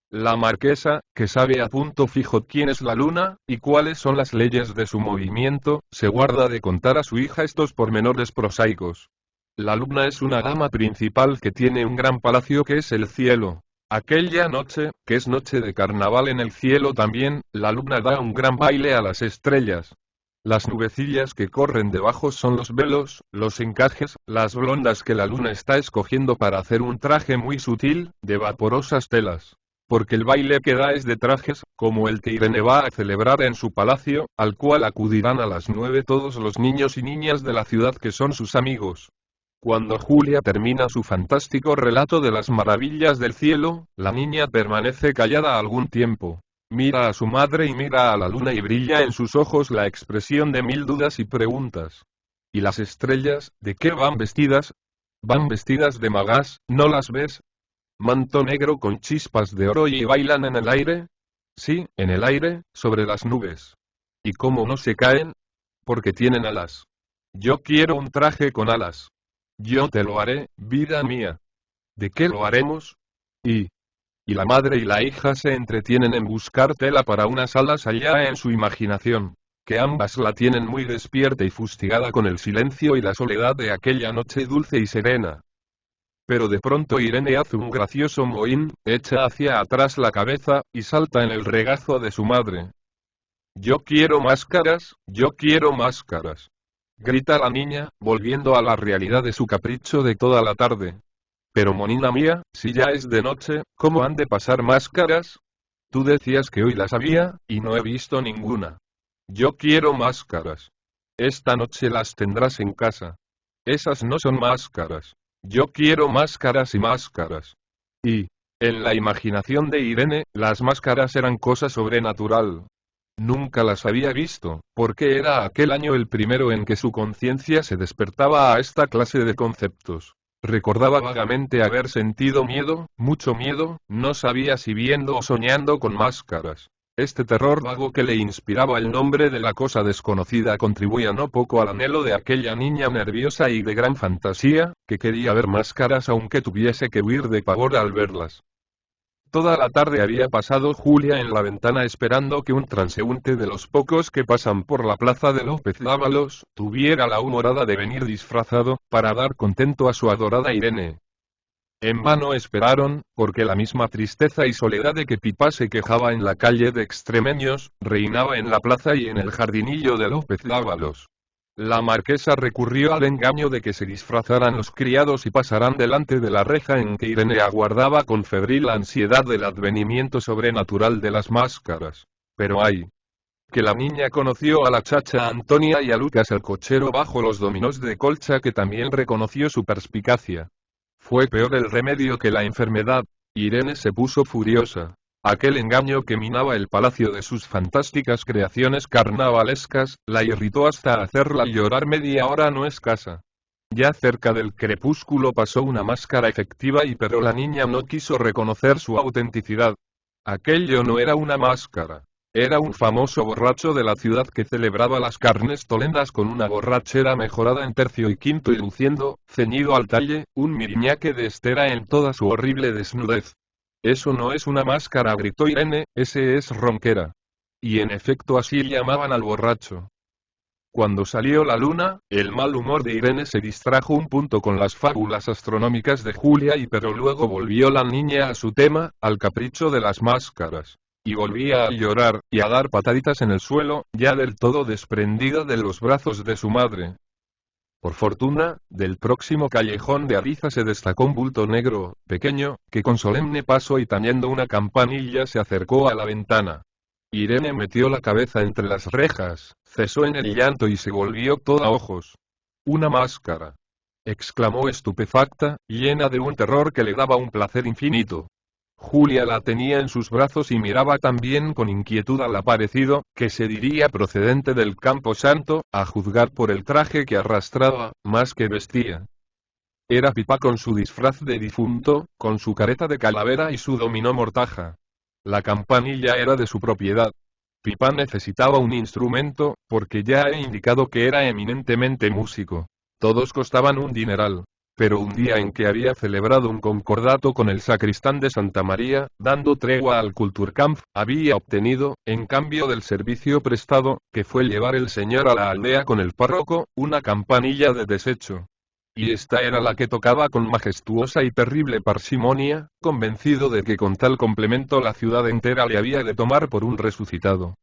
La marquesa, que sabe a punto fijo quién es la luna, y cuáles son las leyes de su movimiento, se guarda de contar a su hija estos pormenores prosaicos. La luna es una dama principal que tiene un gran palacio que es el cielo. Aquella noche, que es noche de carnaval en el cielo también, la luna da un gran baile a las estrellas. Las nubecillas que corren debajo son los velos, los encajes, las blondas que la luna está escogiendo para hacer un traje muy sutil, de vaporosas telas. Porque el baile que da es de trajes, como el que Irene va a celebrar en su palacio, al cual acudirán a las 9 todos los niños y niñas de la ciudad que son sus amigos. Cuando Julia termina su fantástico relato de las maravillas del cielo, la niña permanece callada algún tiempo. Mira a su madre y mira a la luna y brilla en sus ojos la expresión de 1000 dudas y preguntas. ¿Y las estrellas, de qué van vestidas? Van vestidas de magas, ¿no las ves? Manto negro con chispas de oro y bailan en el aire. Sí, en el aire, sobre las nubes. ¿Y cómo no se caen? Porque tienen alas. Yo quiero un traje con alas. Yo te lo haré, vida mía. ¿De qué lo haremos? Y la madre y la hija se entretienen en buscar tela para unas alas allá en su imaginación, que ambas la tienen muy despierta y fustigada con el silencio y la soledad de aquella noche dulce y serena. Pero de pronto Irene hace un gracioso mohín, echa hacia atrás la cabeza, y salta en el regazo de su madre. Yo quiero máscaras, yo quiero máscaras. Grita la niña, volviendo a la realidad de su capricho de toda la tarde. Pero monina mía, si ya es de noche, ¿cómo han de pasar máscaras? Tú decías que hoy las había, y no he visto ninguna. Yo quiero máscaras. Esta noche las tendrás en casa. Esas no son máscaras. Yo quiero máscaras y máscaras. Y, en la imaginación de Irene, las máscaras eran cosa sobrenatural. Nunca las había visto, porque era aquel año el primero en que su conciencia se despertaba a esta clase de conceptos. Recordaba vagamente haber sentido miedo, mucho miedo, no sabía si viendo o soñando con máscaras. Este terror vago que le inspiraba el nombre de la cosa desconocida contribuía no poco al anhelo de aquella niña nerviosa y de gran fantasía, que quería ver máscaras aunque tuviese que huir de pavor al verlas. Toda la tarde había pasado Julia en la ventana esperando que un transeúnte de los pocos que pasan por la plaza de López Dávalos, tuviera la humorada de venir disfrazado, para dar contento a su adorada Irene. En vano esperaron, porque la misma tristeza y soledad de que Pipa se quejaba en la calle de Extremeños, reinaba en la plaza y en el jardinillo de López Dávalos. La marquesa recurrió al engaño de que se disfrazaran los criados y pasaran delante de la reja en que Irene aguardaba con febril ansiedad del advenimiento sobrenatural de las máscaras. Pero ay, que la niña conoció a la chacha Antonia y a Lucas el cochero bajo los dominós de colcha, que también reconoció su perspicacia. Fue peor el remedio que la enfermedad. Irene se puso furiosa. Aquel engaño que minaba el palacio de sus fantásticas creaciones carnavalescas, la irritó hasta hacerla llorar media hora no escasa. Ya cerca del crepúsculo pasó una máscara efectiva pero la niña no quiso reconocer su autenticidad. Aquello no era una máscara. Era un famoso borracho de la ciudad que celebraba las carnes tolendas con una borrachera mejorada en tercio y quinto y luciendo, ceñido al talle, un miriñaque de estera en toda su horrible desnudez. Eso no es una máscara, gritó Irene, ese es Ronquera. Y en efecto así llamaban al borracho. Cuando salió la luna, el mal humor de Irene se distrajo un punto con las fábulas astronómicas de Julia pero luego volvió la niña a su tema, al capricho de las máscaras. Y volvía a llorar, y a dar pataditas en el suelo, ya del todo desprendida de los brazos de su madre. Por fortuna, del próximo callejón de Ariza se destacó un bulto negro, pequeño, que con solemne paso y tañendo una campanilla se acercó a la ventana. Irene metió la cabeza entre las rejas, cesó en el llanto y se volvió toda ojos. «¡Una máscara!», exclamó estupefacta, llena de un terror que le daba un placer infinito. Julia la tenía en sus brazos y miraba también con inquietud al aparecido, que se diría procedente del Campo Santo, a juzgar por el traje que arrastraba, más que vestía. Era Pipá con su disfraz de difunto, con su careta de calavera y su dominó mortaja. La campanilla era de su propiedad. Pipá necesitaba un instrumento, porque ya he indicado que era eminentemente músico. Todos costaban un dineral. Pero un día en que había celebrado un concordato con el sacristán de Santa María, dando tregua al Kulturkampf, había obtenido, en cambio del servicio prestado, que fue llevar el señor a la aldea con el párroco, una campanilla de desecho. Y esta era la que tocaba con majestuosa y terrible parsimonia, convencido de que con tal complemento la ciudad entera le había de tomar por un resucitado.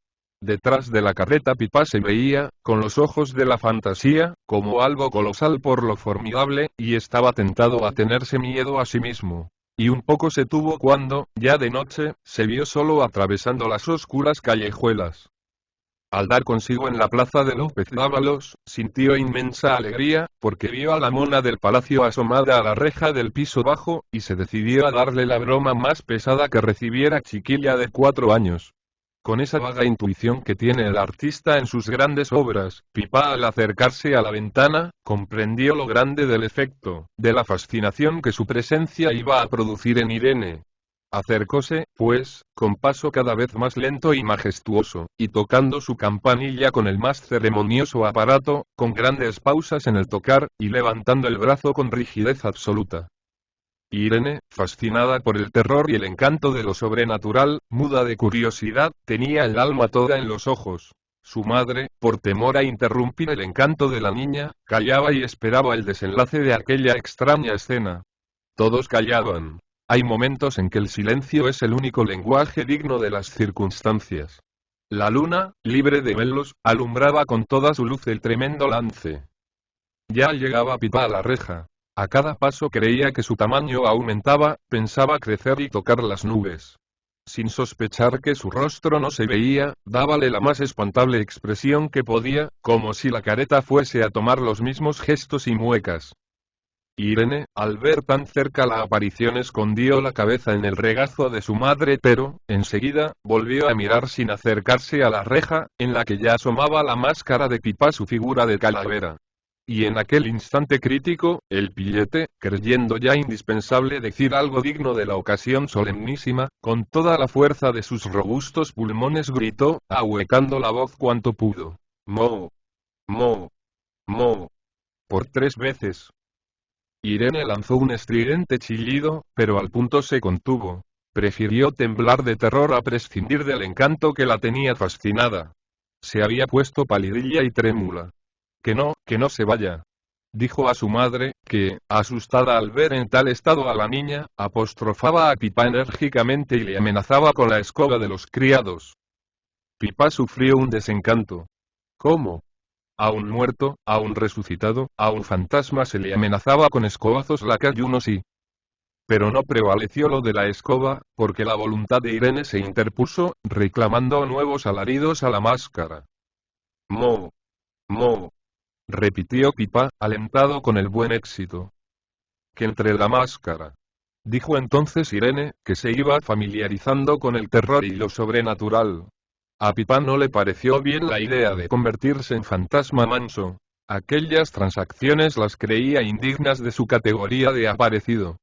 Detrás de la carreta Pipá se veía, con los ojos de la fantasía, como algo colosal por lo formidable, y estaba tentado a tenerse miedo a sí mismo. Y un poco se tuvo cuando, ya de noche, se vio solo atravesando las oscuras callejuelas. Al dar consigo en la plaza de López Dávalos, sintió inmensa alegría, porque vio a la mona del palacio asomada a la reja del piso bajo, y se decidió a darle la broma más pesada que recibiera chiquilla de 4 años. Con esa vaga intuición que tiene el artista en sus grandes obras, Pipá al acercarse a la ventana, comprendió lo grande del efecto, de la fascinación que su presencia iba a producir en Irene. Acercóse, pues, con paso cada vez más lento y majestuoso, y tocando su campanilla con el más ceremonioso aparato, con grandes pausas en el tocar, y levantando el brazo con rigidez absoluta. Irene, fascinada por el terror y el encanto de lo sobrenatural, muda de curiosidad, tenía el alma toda en los ojos. Su madre, por temor a interrumpir el encanto de la niña, callaba y esperaba el desenlace de aquella extraña escena. Todos callaban. Hay momentos en que el silencio es el único lenguaje digno de las circunstancias. La luna, libre de velos, alumbraba con toda su luz el tremendo lance. Ya llegaba Pipá a la reja. A cada paso creía que su tamaño aumentaba, pensaba crecer y tocar las nubes. Sin sospechar que su rostro no se veía, dábale la más espantable expresión que podía, como si la careta fuese a tomar los mismos gestos y muecas. Irene, al ver tan cerca la aparición, escondió la cabeza en el regazo de su madre, pero, enseguida, volvió a mirar sin acercarse a la reja, en la que ya asomaba la máscara de Pipá, su figura de calavera. Y en aquel instante crítico, el pillete, creyendo ya indispensable decir algo digno de la ocasión solemnísima, con toda la fuerza de sus robustos pulmones gritó, ahuecando la voz cuanto pudo: «Mo, mo, mo», por 3 veces. Irene lanzó un estridente chillido, pero al punto se contuvo. Prefirió temblar de terror a prescindir del encanto que la tenía fascinada. Se había puesto palidilla y trémula. Que no se vaya», dijo a su madre, que, asustada al ver en tal estado a la niña, apostrofaba a Pipá enérgicamente y le amenazaba con la escoba de los criados. Pipá sufrió un desencanto. ¿Cómo? A un muerto, a un resucitado, a un fantasma se le amenazaba con escobazos lacayunos y... Pero no prevaleció lo de la escoba, porque la voluntad de Irene se interpuso, reclamando nuevos alaridos a la máscara. «Mo, mo», repitió Pipá, alentado con el buen éxito. «Que entre la máscara», dijo entonces Irene, que se iba familiarizando con el terror y lo sobrenatural. A Pipá no le pareció bien la idea de convertirse en fantasma manso. Aquellas transacciones las creía indignas de su categoría de aparecido.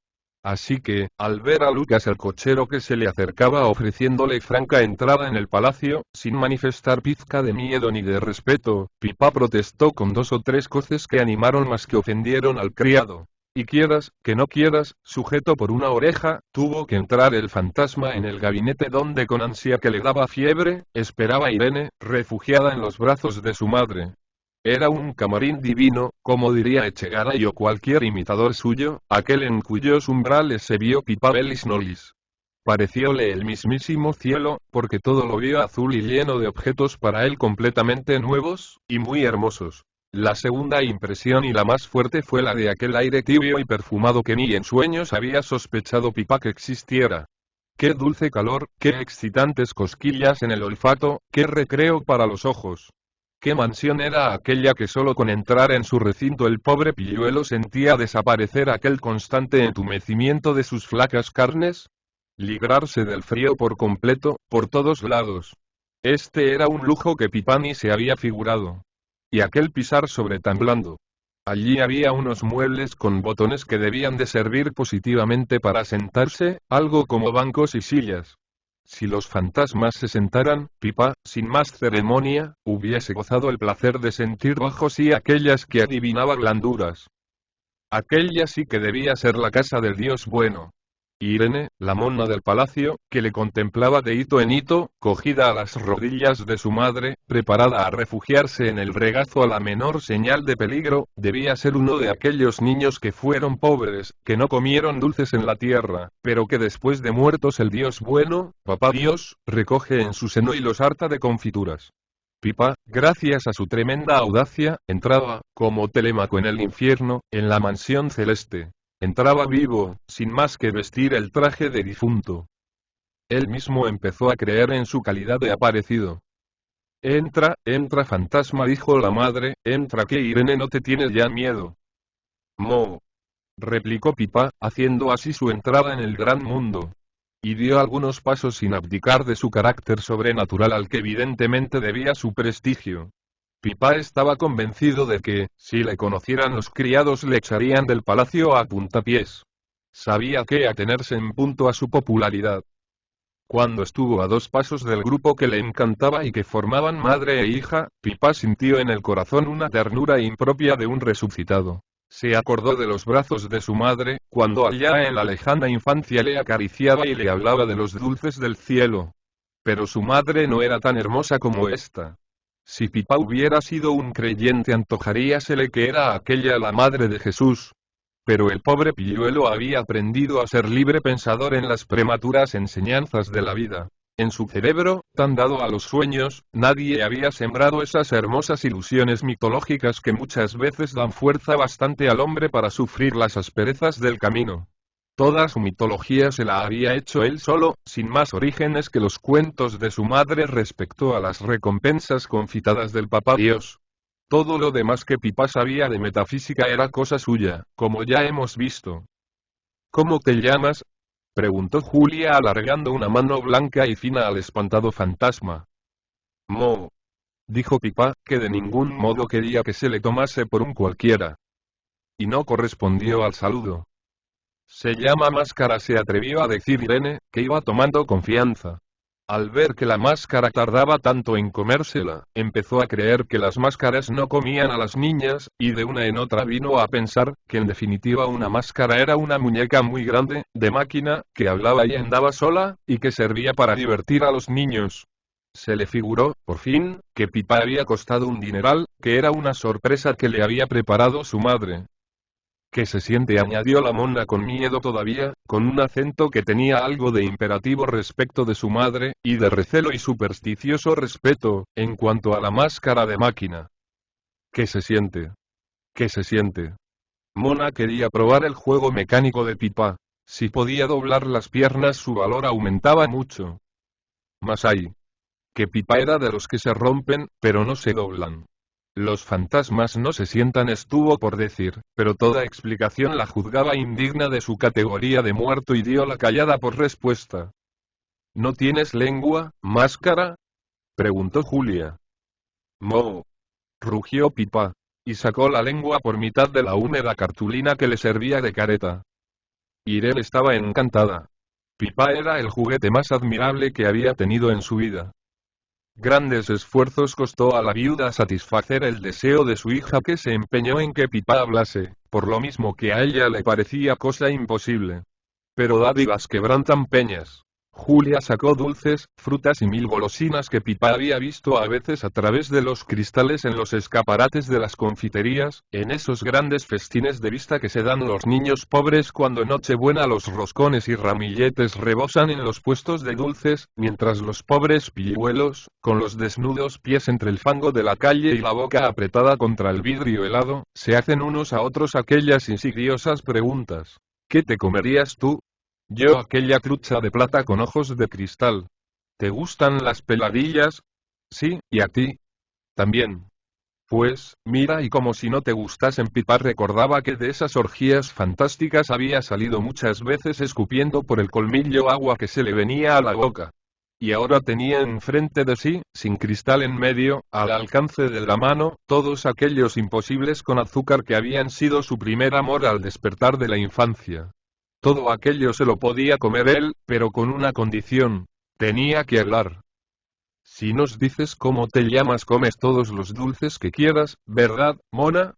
Así que, al ver a Lucas el cochero que se le acercaba ofreciéndole franca entrada en el palacio, sin manifestar pizca de miedo ni de respeto, Pipá protestó con 2 o 3 coces que animaron más que ofendieron al criado. Y quieras, que no quieras, sujeto por una oreja, tuvo que entrar el fantasma en el gabinete donde con ansia que le daba fiebre, esperaba Irene, refugiada en los brazos de su madre. Era un camarín divino, como diría Echegaray o cualquier imitador suyo, aquel en cuyos umbrales se vio Pipa Bellis Nolis. Parecióle el mismísimo cielo, porque todo lo vio azul y lleno de objetos para él completamente nuevos, y muy hermosos. La segunda impresión y la más fuerte fue la de aquel aire tibio y perfumado que ni en sueños había sospechado Pipa que existiera. Qué dulce calor, qué excitantes cosquillas en el olfato, qué recreo para los ojos. ¿Qué mansión era aquella que solo con entrar en su recinto el pobre pilluelo sentía desaparecer aquel constante entumecimiento de sus flacas carnes? Librarse del frío por completo, por todos lados. Este era un lujo que Pipani se había figurado. Y aquel pisar sobre tan blando. Allí había unos muebles con botones que debían de servir positivamente para sentarse, algo como bancos y sillas. Si los fantasmas se sentaran, Pipa, sin más ceremonia, hubiese gozado el placer de sentir bajo sí aquellas que adivinaba blanduras. Aquella sí que debía ser la casa del Dios bueno. Irene, la mona del palacio, que le contemplaba de hito en hito, cogida a las rodillas de su madre, preparada a refugiarse en el regazo a la menor señal de peligro, debía ser uno de aquellos niños que fueron pobres, que no comieron dulces en la tierra, pero que después de muertos el Dios bueno, Papá Dios, recoge en su seno y los harta de confituras. Pipa, gracias a su tremenda audacia, entraba, como Telémaco en el infierno, en la mansión celeste. Entraba vivo, sin más que vestir el traje de difunto. Él mismo empezó a creer en su calidad de aparecido. Entra, fantasma, dijo la madre, entra que Irene no te tiene ya miedo. Mo. Replicó Pipa, haciendo así su entrada en el gran mundo. Y dio algunos pasos sin abdicar de su carácter sobrenatural al que evidentemente debía su prestigio. Pipa estaba convencido de que, si le conocieran los criados le echarían del palacio a puntapiés. Sabía que atenerse en punto a su popularidad. Cuando estuvo a 2 pasos del grupo que le encantaba y que formaban madre e hija, Pipa sintió en el corazón una ternura impropia de un resucitado. Se acordó de los brazos de su madre, cuando allá en la lejana infancia le acariciaba y le hablaba de los dulces del cielo. Pero su madre no era tan hermosa como esta. Si Pipa hubiera sido un creyente antojaríasele que era aquella la madre de Jesús. Pero el pobre pilluelo había aprendido a ser libre pensador en las prematuras enseñanzas de la vida. En su cerebro, tan dado a los sueños, nadie había sembrado esas hermosas ilusiones mitológicas que muchas veces dan fuerza bastante al hombre para sufrir las asperezas del camino. Toda su mitología se la había hecho él solo, sin más orígenes que los cuentos de su madre respecto a las recompensas confitadas del Papá Dios. Todo lo demás que Pipa sabía de metafísica era cosa suya, como ya hemos visto. ¿Cómo te llamas?, preguntó Julia alargando una mano blanca y fina al espantado fantasma. Mo. Dijo Pipa, que de ningún modo quería que se le tomase por un cualquiera. Y no correspondió al saludo. Se llama Máscara, se atrevió a decir Irene, que iba tomando confianza. Al ver que la máscara tardaba tanto en comérsela, empezó a creer que las máscaras no comían a las niñas, y de una en otra vino a pensar, que en definitiva una máscara era una muñeca muy grande, de máquina, que hablaba y andaba sola, y que servía para divertir a los niños. Se le figuró, por fin, que Pipa había costado un dineral, que era una sorpresa que le había preparado su madre. ¿Qué se siente?, añadió la mona con miedo todavía, con un acento que tenía algo de imperativo respecto de su madre, y de recelo y supersticioso respeto, en cuanto a la máscara de máquina. ¿Qué se siente? ¿Qué se siente? Mona quería probar el juego mecánico de Pipa. Si podía doblar las piernas su valor aumentaba mucho. Mas hay. Que Pipa era de los que se rompen, pero no se doblan. Los fantasmas no se sientan, estuvo por decir, pero toda explicación la juzgaba indigna de su categoría de muerto y dio la callada por respuesta. ¿No tienes lengua, máscara?, preguntó Julia. Mo. Rugió Pipa, y sacó la lengua por mitad de la húmeda cartulina que le servía de careta. Irene estaba encantada. Pipa era el juguete más admirable que había tenido en su vida. Grandes esfuerzos costó a la viuda satisfacer el deseo de su hija, que se empeñó en que Pipa hablase, por lo mismo que a ella le parecía cosa imposible. Pero dádivas quebrantan peñas. Julia sacó dulces, frutas y 1000 golosinas que Pipa había visto a veces a través de los cristales en los escaparates de las confiterías, en esos grandes festines de vista que se dan los niños pobres cuando en Nochebuena los roscones y ramilletes rebosan en los puestos de dulces, mientras los pobres pilluelos, con los desnudos pies entre el fango de la calle y la boca apretada contra el vidrio helado, se hacen unos a otros aquellas insidiosas preguntas. ¿Qué te comerías tú? Yo aquella trucha de plata con ojos de cristal. ¿Te gustan las peladillas? Sí, ¿y a ti? También. Pues, mira, y como si no te gustasen. Pipa recordaba que de esas orgías fantásticas había salido muchas veces escupiendo por el colmillo agua que se le venía a la boca. Y ahora tenía enfrente de sí, sin cristal en medio, al alcance de la mano, todos aquellos imposibles con azúcar que habían sido su primer amor al despertar de la infancia. Todo aquello se lo podía comer él, pero con una condición. Tenía que hablar. Si nos dices cómo te llamas, comes todos los dulces que quieras, ¿verdad, mona?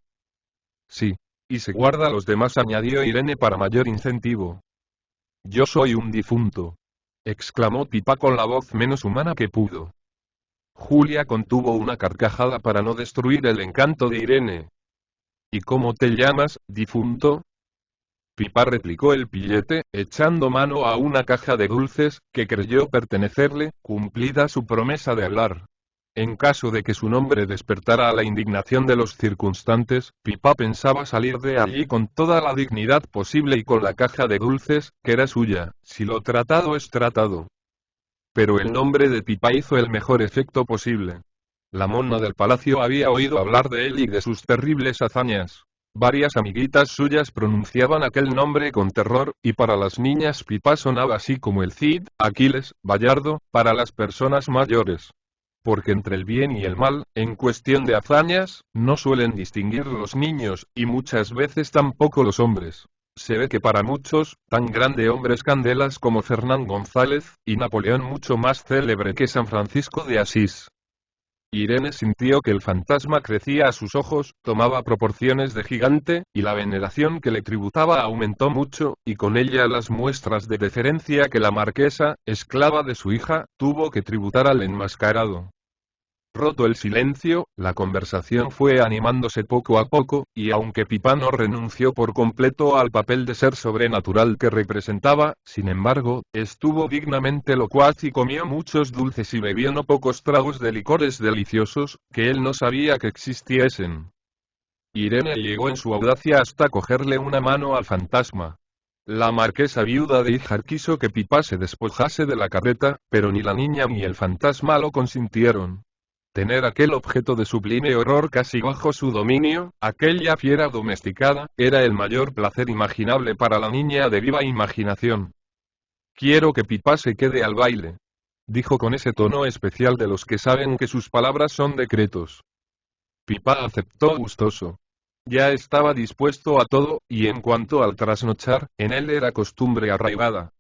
Sí. Y se guarda los demás, añadió Irene para mayor incentivo. Yo soy un difunto, exclamó Pipa con la voz menos humana que pudo. Julia contuvo una carcajada para no destruir el encanto de Irene. ¿Y cómo te llamas, difunto? Pipa replicó el pillete, echando mano a una caja de dulces, que creyó pertenecerle, cumplida su promesa de hablar. En caso de que su nombre despertara a la indignación de los circunstantes, Pipa pensaba salir de allí con toda la dignidad posible y con la caja de dulces, que era suya, si lo tratado es tratado. Pero el nombre de Pipa hizo el mejor efecto posible. La mona del palacio había oído hablar de él y de sus terribles hazañas. Varias amiguitas suyas pronunciaban aquel nombre con terror, y para las niñas Pipa sonaba así como el Cid, Aquiles, Bayardo, para las personas mayores. Porque entre el bien y el mal, en cuestión de hazañas, no suelen distinguir los niños, y muchas veces tampoco los hombres. Se ve que para muchos, tan grande hombres candelas como Fernán González, y Napoleón mucho más célebre que San Francisco de Asís. Irene sintió que el fantasma crecía a sus ojos, tomaba proporciones de gigante, y la veneración que le tributaba aumentó mucho, y con ella las muestras de deferencia que la marquesa, esclava de su hija, tuvo que tributar al enmascarado. Roto el silencio, la conversación fue animándose poco a poco, y aunque Pipa no renunció por completo al papel de ser sobrenatural que representaba, sin embargo, estuvo dignamente locuaz y comió muchos dulces y bebió no pocos tragos de licores deliciosos, que él no sabía que existiesen. Irene llegó en su audacia hasta cogerle una mano al fantasma. La marquesa viuda de Híjar quiso que Pipa se despojase de la carreta, pero ni la niña ni el fantasma lo consintieron. Tener aquel objeto de sublime horror casi bajo su dominio, aquella fiera domesticada, era el mayor placer imaginable para la niña de viva imaginación. Quiero que Pipa se quede al baile, dijo con ese tono especial de los que saben que sus palabras son decretos. Pipa aceptó gustoso. Ya estaba dispuesto a todo, y en cuanto al trasnochar, en él era costumbre arraigada.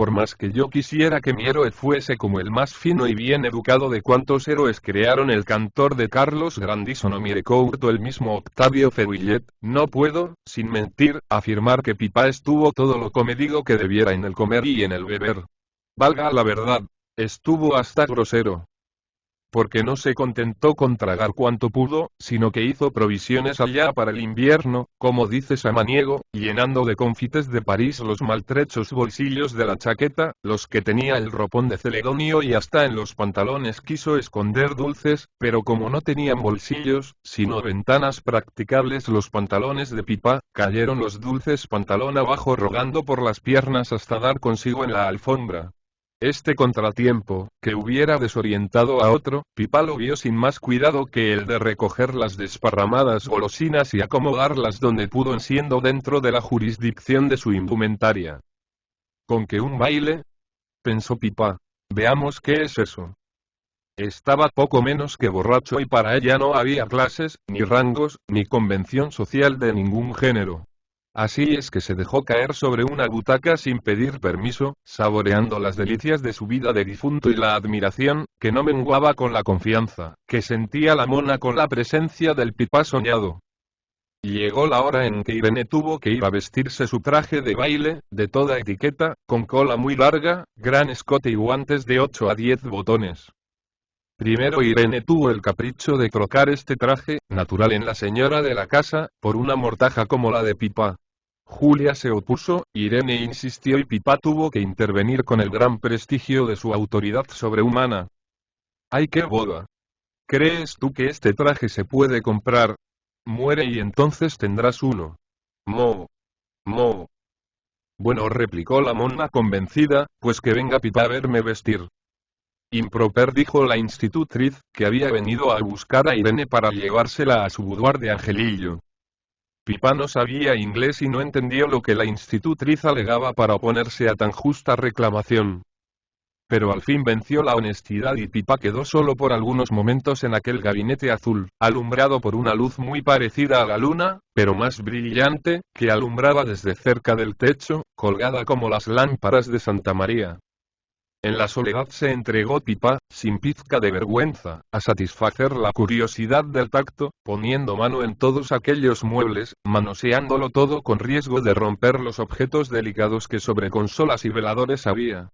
Por más que yo quisiera que mi héroe fuese como el más fino y bien educado de cuantos héroes crearon el cantor de Carlos Grandison o Mirecourt o el mismo Octavio Feruillet, no puedo, sin mentir, afirmar que Pipa estuvo todo lo comedido que debiera en el comer y en el beber. Valga la verdad, estuvo hasta grosero. Porque no se contentó con tragar cuanto pudo, sino que hizo provisiones allá para el invierno, como dice Samaniego, llenando de confites de París los maltrechos bolsillos de la chaqueta, los que tenía el ropón de Celedonio y hasta en los pantalones quiso esconder dulces, pero como no tenían bolsillos, sino ventanas practicables los pantalones de Pipa, cayeron los dulces pantalón abajo rodando por las piernas hasta dar consigo en la alfombra. Este contratiempo, que hubiera desorientado a otro, Pipa lo vio sin más cuidado que el de recoger las desparramadas golosinas y acomodarlas donde pudo, siendo dentro de la jurisdicción de su indumentaria. ¿Con qué un baile? Pensó Pipa. Veamos qué es eso. Estaba poco menos que borracho y para ella no había clases, ni rangos, ni convención social de ningún género. Así es que se dejó caer sobre una butaca sin pedir permiso, saboreando las delicias de su vida de difunto y la admiración, que no menguaba con la confianza, que sentía la mona con la presencia del Pipa soñado. Llegó la hora en que Irene tuvo que ir a vestirse su traje de baile, de toda etiqueta, con cola muy larga, gran escote y guantes de 8 a 10 botones. Primero Irene tuvo el capricho de trocar este traje, natural en la señora de la casa, por una mortaja como la de Pipa. Julia se opuso, Irene insistió y Pipa tuvo que intervenir con el gran prestigio de su autoridad sobrehumana. ¡Ay, qué boda! ¿Crees tú que este traje se puede comprar? Muere y entonces tendrás uno. Mo. Mo. Bueno, replicó la mona convencida, pues que venga Pipa a verme vestir. Improper, dijo la institutriz, que había venido a buscar a Irene para llevársela a su boudoir de Angelillo. Pipa no sabía inglés y no entendió lo que la institutriz alegaba para oponerse a tan justa reclamación. Pero al fin venció la honestidad y Pipa quedó solo por algunos momentos en aquel gabinete azul, alumbrado por una luz muy parecida a la luna, pero más brillante, que alumbraba desde cerca del techo, colgada como las lámparas de Santa María. En la soledad se entregó Pipa, sin pizca de vergüenza, a satisfacer la curiosidad del tacto, poniendo mano en todos aquellos muebles, manoseándolo todo con riesgo de romper los objetos delicados que sobre consolas y veladores había.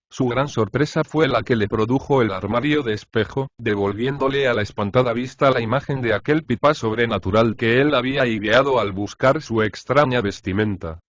Su gran sorpresa fue la que le produjo el armario de espejo, devolviéndole a la espantada vista la imagen de aquel Pipa sobrenatural que él había ideado al buscar su extraña vestimenta.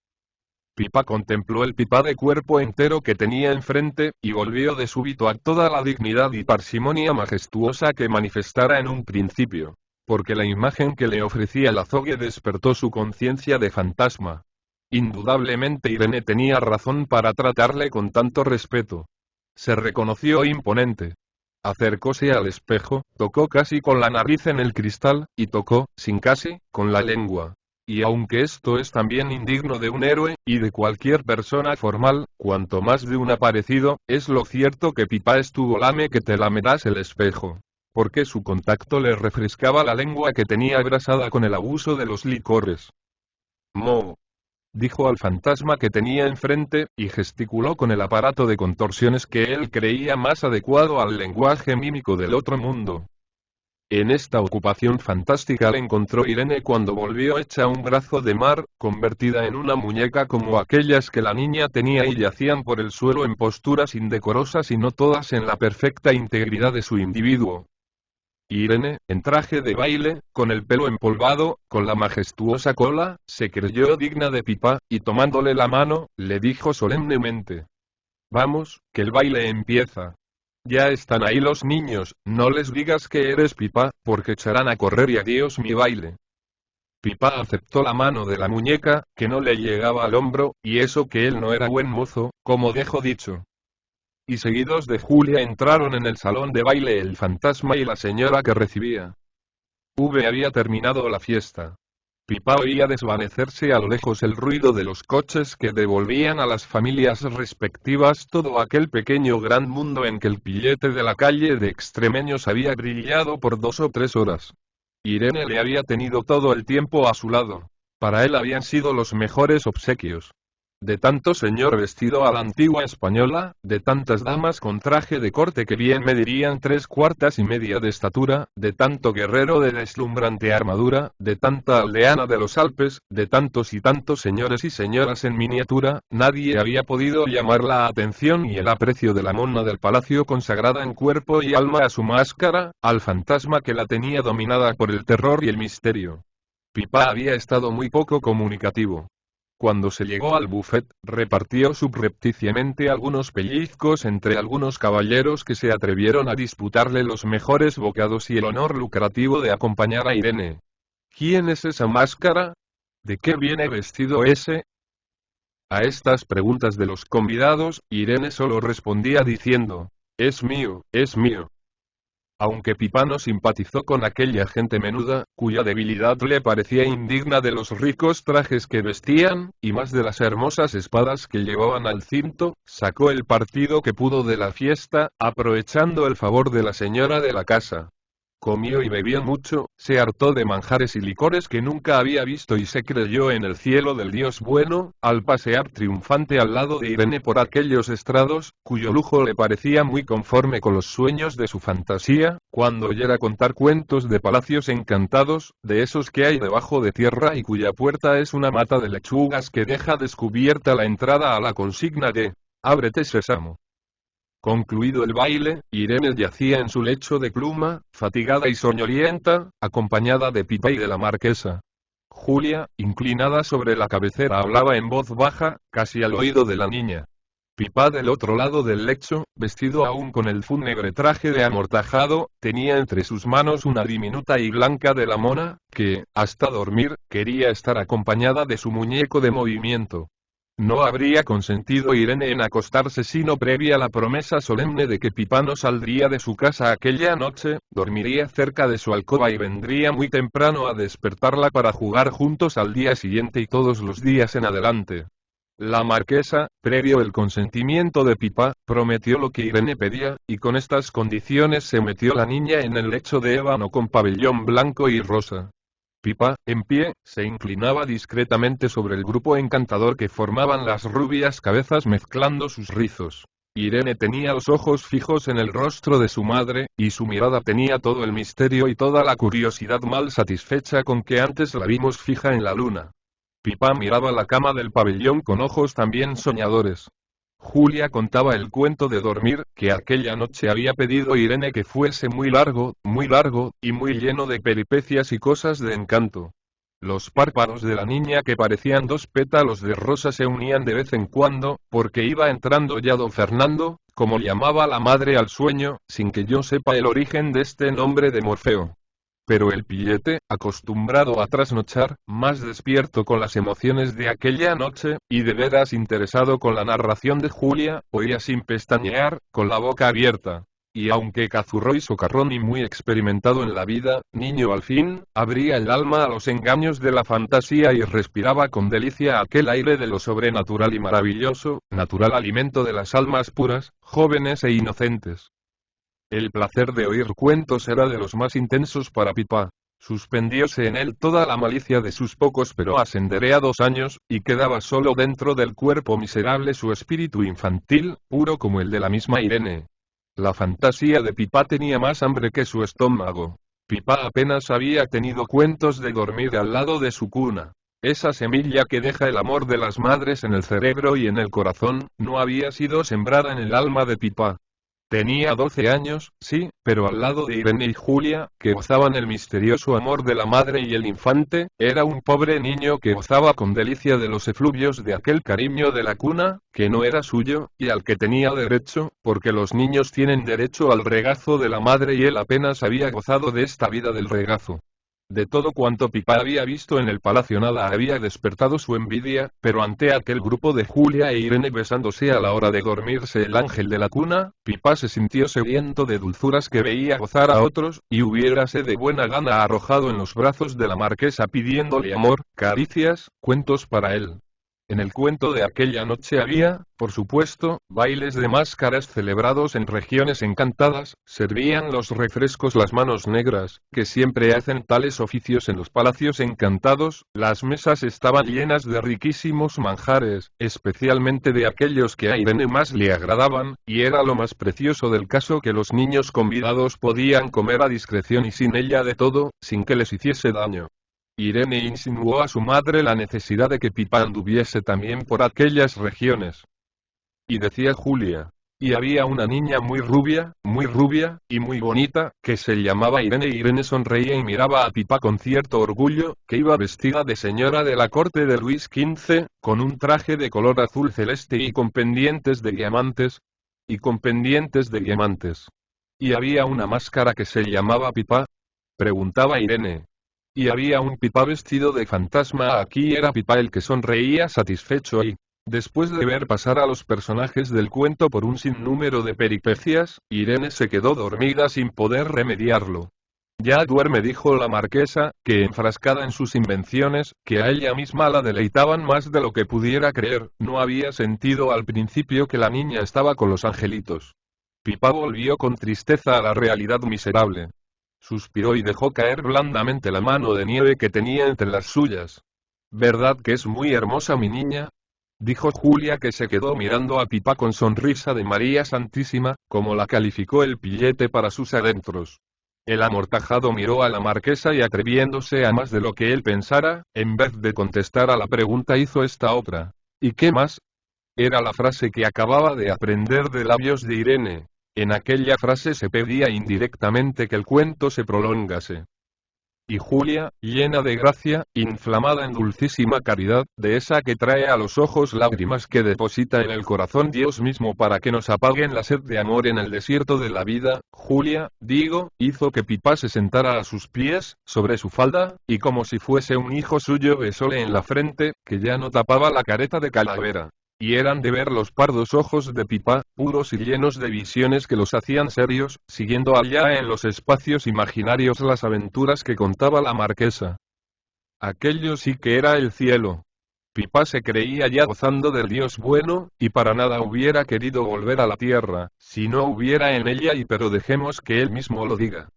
Pipa contempló el Pipa de cuerpo entero que tenía enfrente, y volvió de súbito a toda la dignidad y parsimonia majestuosa que manifestara en un principio, porque la imagen que le ofrecía el azogue despertó su conciencia de fantasma. Indudablemente Irene tenía razón para tratarle con tanto respeto. Se reconoció imponente. Acercóse al espejo, tocó casi con la nariz en el cristal, y tocó, sin casi, con la lengua. Y aunque esto es también indigno de un héroe, y de cualquier persona formal, cuanto más de un aparecido, es lo cierto que Pipa estuvo lame que te lamerás el espejo. Porque su contacto le refrescaba la lengua que tenía abrasada con el abuso de los licores. Mo. Dijo al fantasma que tenía enfrente, y gesticuló con el aparato de contorsiones que él creía más adecuado al lenguaje mímico del otro mundo. En esta ocupación fantástica le encontró Irene cuando volvió hecha un brazo de mar, convertida en una muñeca como aquellas que la niña tenía y yacían por el suelo en posturas indecorosas y no todas en la perfecta integridad de su individuo. Irene, en traje de baile, con el pelo empolvado, con la majestuosa cola, se creyó digna de Pipa, y tomándole la mano, le dijo solemnemente: «Vamos, que el baile empieza. Ya están ahí los niños, no les digas que eres Pipa, porque echarán a correr y adiós mi baile». Pipa aceptó la mano de la muñeca, que no le llegaba al hombro, y eso que él no era buen mozo, como dejo dicho. Y seguidos de Julia entraron en el salón de baile el fantasma y la señora que recibía. Había terminado la fiesta. Pipa oía desvanecerse a lo lejos el ruido de los coches que devolvían a las familias respectivas todo aquel pequeño gran mundo en que el billete de la calle de Extremeños había brillado por 2 o 3 horas. Irene le había tenido todo el tiempo a su lado. Para él habían sido los mejores obsequios. De tanto señor vestido a la antigua española, de tantas damas con traje de corte que bien medirían 3/4 de estatura, de tanto guerrero de deslumbrante armadura, de tanta aldeana de los Alpes, de tantos y tantos señores y señoras en miniatura, nadie había podido llamar la atención y el aprecio de la mona del palacio consagrada en cuerpo y alma a su máscara, al fantasma que la tenía dominada por el terror y el misterio. Pipa había estado muy poco comunicativo. Cuando se llegó al buffet, repartió subrepticiamente algunos pellizcos entre algunos caballeros que se atrevieron a disputarle los mejores bocados y el honor lucrativo de acompañar a Irene. ¿Quién es esa máscara? ¿De qué viene vestido ese? A estas preguntas de los convidados, Irene solo respondía diciendo: «Es mío, es mío». Aunque Pipa no simpatizó con aquella gente menuda, cuya debilidad le parecía indigna de los ricos trajes que vestían, y más de las hermosas espadas que llevaban al cinto, sacó el partido que pudo de la fiesta, aprovechando el favor de la señora de la casa. Comió y bebió mucho, se hartó de manjares y licores que nunca había visto y se creyó en el cielo del Dios bueno, al pasear triunfante al lado de Irene por aquellos estrados, cuyo lujo le parecía muy conforme con los sueños de su fantasía, cuando oyera contar cuentos de palacios encantados, de esos que hay debajo de tierra y cuya puerta es una mata de lechugas que deja descubierta la entrada a la consigna de «Ábrete sésamo». Concluido el baile, Irene yacía en su lecho de pluma, fatigada y soñolienta, acompañada de Pipa y de la marquesa. Julia, inclinada sobre la cabecera, hablaba en voz baja, casi al oído de la niña. Pipa del otro lado del lecho, vestido aún con el fúnebre traje de amortajado, tenía entre sus manos una diminuta y blanca de la mona, que, hasta dormir, quería estar acompañada de su muñeco de movimiento. No habría consentido Irene en acostarse sino previa la promesa solemne de que Pipa no saldría de su casa aquella noche, dormiría cerca de su alcoba y vendría muy temprano a despertarla para jugar juntos al día siguiente y todos los días en adelante. La marquesa, previo el consentimiento de Pipa, prometió lo que Irene pedía, y con estas condiciones se metió la niña en el lecho de ébano con pabellón blanco y rosa. Pipa, en pie, se inclinaba discretamente sobre el grupo encantador que formaban las rubias cabezas mezclando sus rizos. Irene tenía los ojos fijos en el rostro de su madre, y su mirada tenía todo el misterio y toda la curiosidad mal satisfecha con que antes la vimos fija en la luna. Pipa miraba la cama del pabellón con ojos también soñadores. Julia contaba el cuento de dormir, que aquella noche había pedido Irene que fuese muy largo, y muy lleno de peripecias y cosas de encanto. Los párpados de la niña que parecían dos pétalos de rosa se unían de vez en cuando, porque iba entrando ya don Fernando, como llamaba la madre al sueño, sin que yo sepa el origen de este nombre de Morfeo. Pero el pillete, acostumbrado a trasnochar, más despierto con las emociones de aquella noche, y de veras interesado con la narración de Julia, oía sin pestañear, con la boca abierta. Y aunque cazurro y socarrón y muy experimentado en la vida, niño al fin, abría el alma a los engaños de la fantasía y respiraba con delicia aquel aire de lo sobrenatural y maravilloso, natural alimento de las almas puras, jóvenes e inocentes. El placer de oír cuentos era de los más intensos para Pipa. Suspendióse en él toda la malicia de sus pocos pero asendereados años, y quedaba solo dentro del cuerpo miserable su espíritu infantil, puro como el de la misma Irene. La fantasía de Pipa tenía más hambre que su estómago. Pipa apenas había tenido cuentos de dormir al lado de su cuna. Esa semilla que deja el amor de las madres en el cerebro y en el corazón, no había sido sembrada en el alma de Pipa. Tenía 12 años, sí, pero al lado de Irene y Julia, que gozaban el misterioso amor de la madre y el infante, era un pobre niño que gozaba con delicia de los efluvios de aquel cariño de la cuna, que no era suyo, y al que tenía derecho, porque los niños tienen derecho al regazo de la madre y él apenas había gozado de esta vida del regazo. De todo cuanto Pipa había visto en el palacio nada había despertado su envidia, pero ante aquel grupo de Julia e Irene besándose a la hora de dormirse el ángel de la cuna, Pipa se sintió sediento de dulzuras que veía gozar a otros, y hubiérase de buena gana arrojado en los brazos de la marquesa pidiéndole amor, caricias, cuentos para él. En el cuento de aquella noche había, por supuesto, bailes de máscaras celebrados en regiones encantadas, servían los refrescos las manos negras, que siempre hacen tales oficios en los palacios encantados, las mesas estaban llenas de riquísimos manjares, especialmente de aquellos que a Irene más le agradaban, y era lo más precioso del caso que los niños convidados podían comer a discreción y sin ella de todo, sin que les hiciese daño. Irene insinuó a su madre la necesidad de que Pipa anduviese también por aquellas regiones. Y decía Julia. Y había una niña muy rubia, y muy bonita, que se llamaba Irene. Irene sonreía y miraba a Pipa con cierto orgullo, que iba vestida de señora de la corte de Luis XV, con un traje de color azul celeste y con pendientes de diamantes. Y había una máscara que se llamaba Pipa. Preguntaba Irene. Y había un Pipa vestido de fantasma. Aquí era Pipa el que sonreía satisfecho y, después de ver pasar a los personajes del cuento por un sinnúmero de peripecias, Irene se quedó dormida sin poder remediarlo. Ya duerme, dijo la marquesa, que enfrascada en sus invenciones, que a ella misma la deleitaban más de lo que pudiera creer, no había sentido al principio que la niña estaba con los angelitos. Pipa volvió con tristeza a la realidad miserable. Suspiró y dejó caer blandamente la mano de nieve que tenía entre las suyas. ¿Verdad que es muy hermosa mi niña? Dijo Julia, que se quedó mirando a Pipa con sonrisa de María Santísima, como la calificó el pillete para sus adentros. El amortajado miró a la marquesa y, atreviéndose a más de lo que él pensara, en vez de contestar a la pregunta hizo esta otra. ¿Y qué más? Era la frase que acababa de aprender de labios de Irene. En aquella frase se pedía indirectamente que el cuento se prolongase. Y Julia, llena de gracia, inflamada en dulcísima caridad, de esa que trae a los ojos lágrimas que deposita en el corazón Dios mismo para que nos apaguen la sed de amor en el desierto de la vida, Julia, hizo que Pipa se sentara a sus pies, sobre su falda, y como si fuese un hijo suyo besóle en la frente, que ya no tapaba la careta de calavera. Y eran de ver los pardos ojos de Pipa, puros y llenos de visiones que los hacían serios, siguiendo allá en los espacios imaginarios las aventuras que contaba la marquesa. Aquello sí que era el cielo. Pipa se creía ya gozando del Dios bueno, y para nada hubiera querido volver a la tierra, si no hubiera en ella pero dejemos que él mismo lo diga.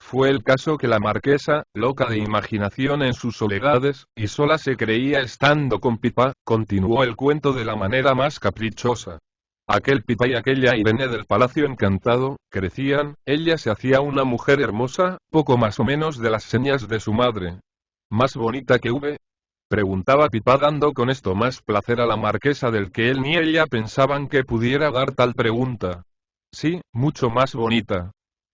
Fue el caso que la marquesa, loca de imaginación en sus soledades, y sola se creía estando con Pipa, continuó el cuento de la manera más caprichosa. Aquel Pipa y aquella Irene del Palacio Encantado, crecían, ella se hacía una mujer hermosa, poco más o menos de las señas de su madre. ¿Más bonita que V? Preguntaba Pipa, dando con esto más placer a la marquesa del que él ni ella pensaban que pudiera dar tal pregunta. Sí, mucho más bonita.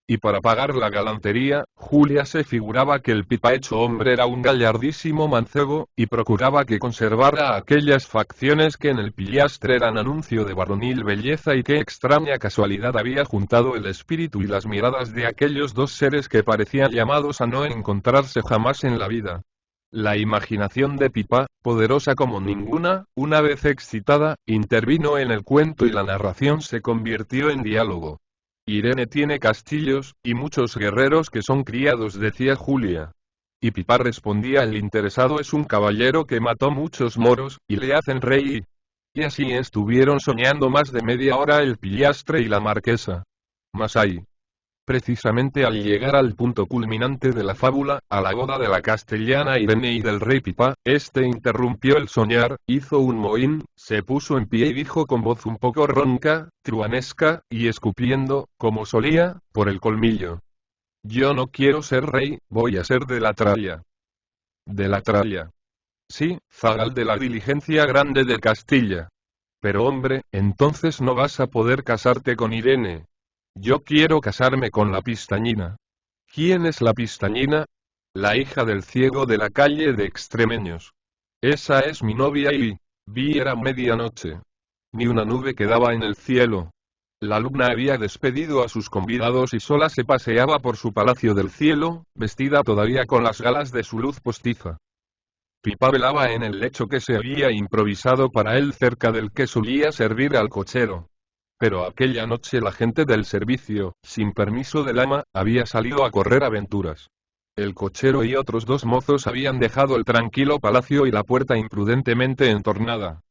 Y para pagar la galantería, Julia se figuraba que el Pipa hecho hombre era un gallardísimo mancebo, y procuraba que conservara aquellas facciones que en el pillastre eran anuncio de varonil belleza, y qué extraña casualidad había juntado el espíritu y las miradas de aquellos dos seres que parecían llamados a no encontrarse jamás en la vida. La imaginación de Pipa, poderosa como ninguna, una vez excitada, intervino en el cuento y la narración se convirtió en diálogo. Irene tiene castillos, y muchos guerreros que son criados, decía Julia. Y Pipa respondía: el interesado es un caballero que mató muchos moros, y le hacen rey. Y así estuvieron soñando más de media hora el pillastre y la marquesa. Mas ay. Precisamente al llegar al punto culminante de la fábula, a la boda de la castellana Irene y del rey Pipa, este interrumpió el soñar, hizo un mohín, se puso en pie y dijo con voz un poco ronca, truanesca, y escupiendo, como solía, por el colmillo: yo no quiero ser rey, voy a ser de la tralla. ¿De la tralla? Sí, zagal de la diligencia grande de Castilla. Pero hombre, entonces no vas a poder casarte con Irene. Yo quiero casarme con la Pistañina. ¿Quién es la Pistañina? La hija del ciego de la calle de Extremeños. Esa es mi novia y... era medianoche. Ni una nube quedaba en el cielo. La luna había despedido a sus convidados y sola se paseaba por su palacio del cielo, vestida todavía con las galas de su luz postiza. Pipa velaba en el lecho que se había improvisado para él cerca del que solía servir al cochero. Pero aquella noche la gente del servicio, sin permiso del ama, había salido a correr aventuras. El cochero y otros dos mozos habían dejado el tranquilo palacio y la puerta imprudentemente entornada.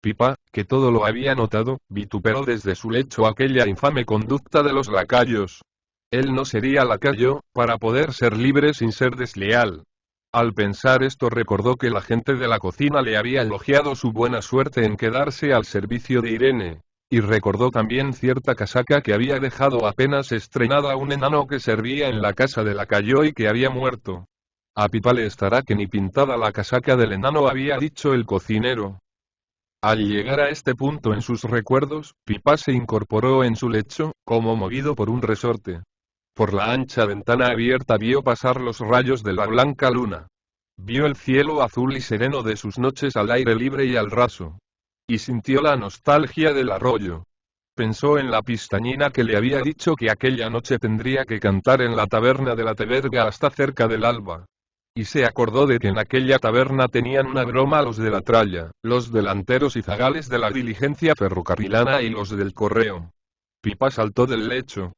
Pipa, que todo lo había notado, vituperó desde su lecho aquella infame conducta de los lacayos. Él no sería lacayo, para poder ser libre sin ser desleal. Al pensar esto recordó que la gente de la cocina le había elogiado su buena suerte en quedarse al servicio de Irene. Y recordó también cierta casaca que había dejado apenas estrenada un enano que servía en la casa de lacayo y que había muerto. A Pipa le estará que ni pintada la casaca del enano, había dicho el cocinero. Al llegar a este punto en sus recuerdos, Pipa se incorporó en su lecho, como movido por un resorte. Por la ancha ventana abierta vio pasar los rayos de la blanca luna. Vio el cielo azul y sereno de sus noches al aire libre y al raso. Y sintió la nostalgia del arroyo. Pensó en la Pistañina que le había dicho que aquella noche tendría que cantar en la taberna de la Teberga hasta cerca del alba. Y se acordó de que en aquella taberna tenían una broma los de la tralla, los delanteros y zagales de la diligencia ferrocarrilana y los del correo. Pipa saltó del lecho.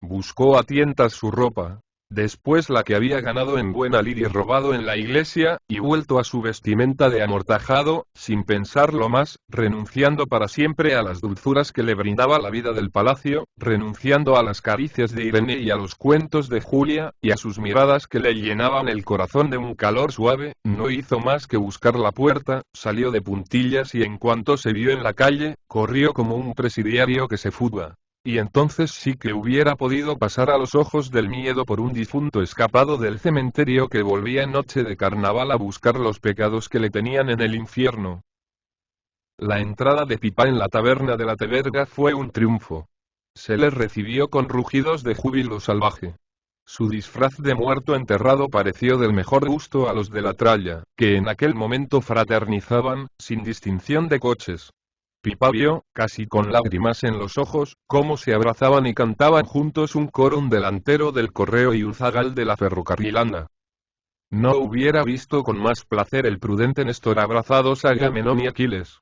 Buscó a tientas su ropa. Después la que había ganado en buena lid y robado en la iglesia, y vuelto a su vestimenta de amortajado, sin pensarlo más, renunciando para siempre a las dulzuras que le brindaba la vida del palacio, renunciando a las caricias de Irene y a los cuentos de Julia, y a sus miradas que le llenaban el corazón de un calor suave, no hizo más que buscar la puerta, salió de puntillas y en cuanto se vio en la calle, corrió como un presidiario que se fuga. Y entonces sí que hubiera podido pasar a los ojos del miedo por un difunto escapado del cementerio que volvía en noche de carnaval a buscar los pecados que le tenían en el infierno. La entrada de Pipá en la taberna de la Teverga fue un triunfo. Se le recibió con rugidos de júbilo salvaje. Su disfraz de muerto enterrado pareció del mejor gusto a los de la tralla, que en aquel momento fraternizaban, sin distinción de coches. Pipá vio, casi con lágrimas en los ojos, cómo se abrazaban y cantaban juntos un coro, un delantero del correo y un zagal de la ferrocarrilana. No hubiera visto con más placer el prudente Néstor abrazados a Agamenón y Aquiles.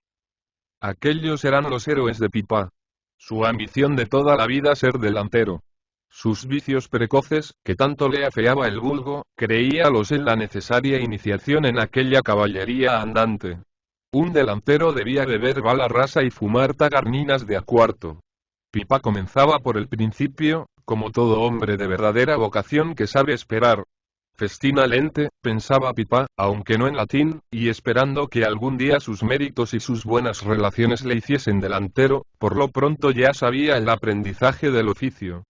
Aquellos eran los héroes de Pipá. Su ambición de toda la vida ser delantero. Sus vicios precoces, que tanto le afeaba el vulgo, creíalos en la necesaria iniciación en aquella caballería andante. Un delantero debía beber bala rasa y fumar tagarninas de a cuarto. Pipá comenzaba por el principio, como todo hombre de verdadera vocación que sabe esperar. Festina lente, pensaba Pipá, aunque no en latín, y esperando que algún día sus méritos y sus buenas relaciones le hiciesen delantero, por lo pronto ya sabía el aprendizaje del oficio.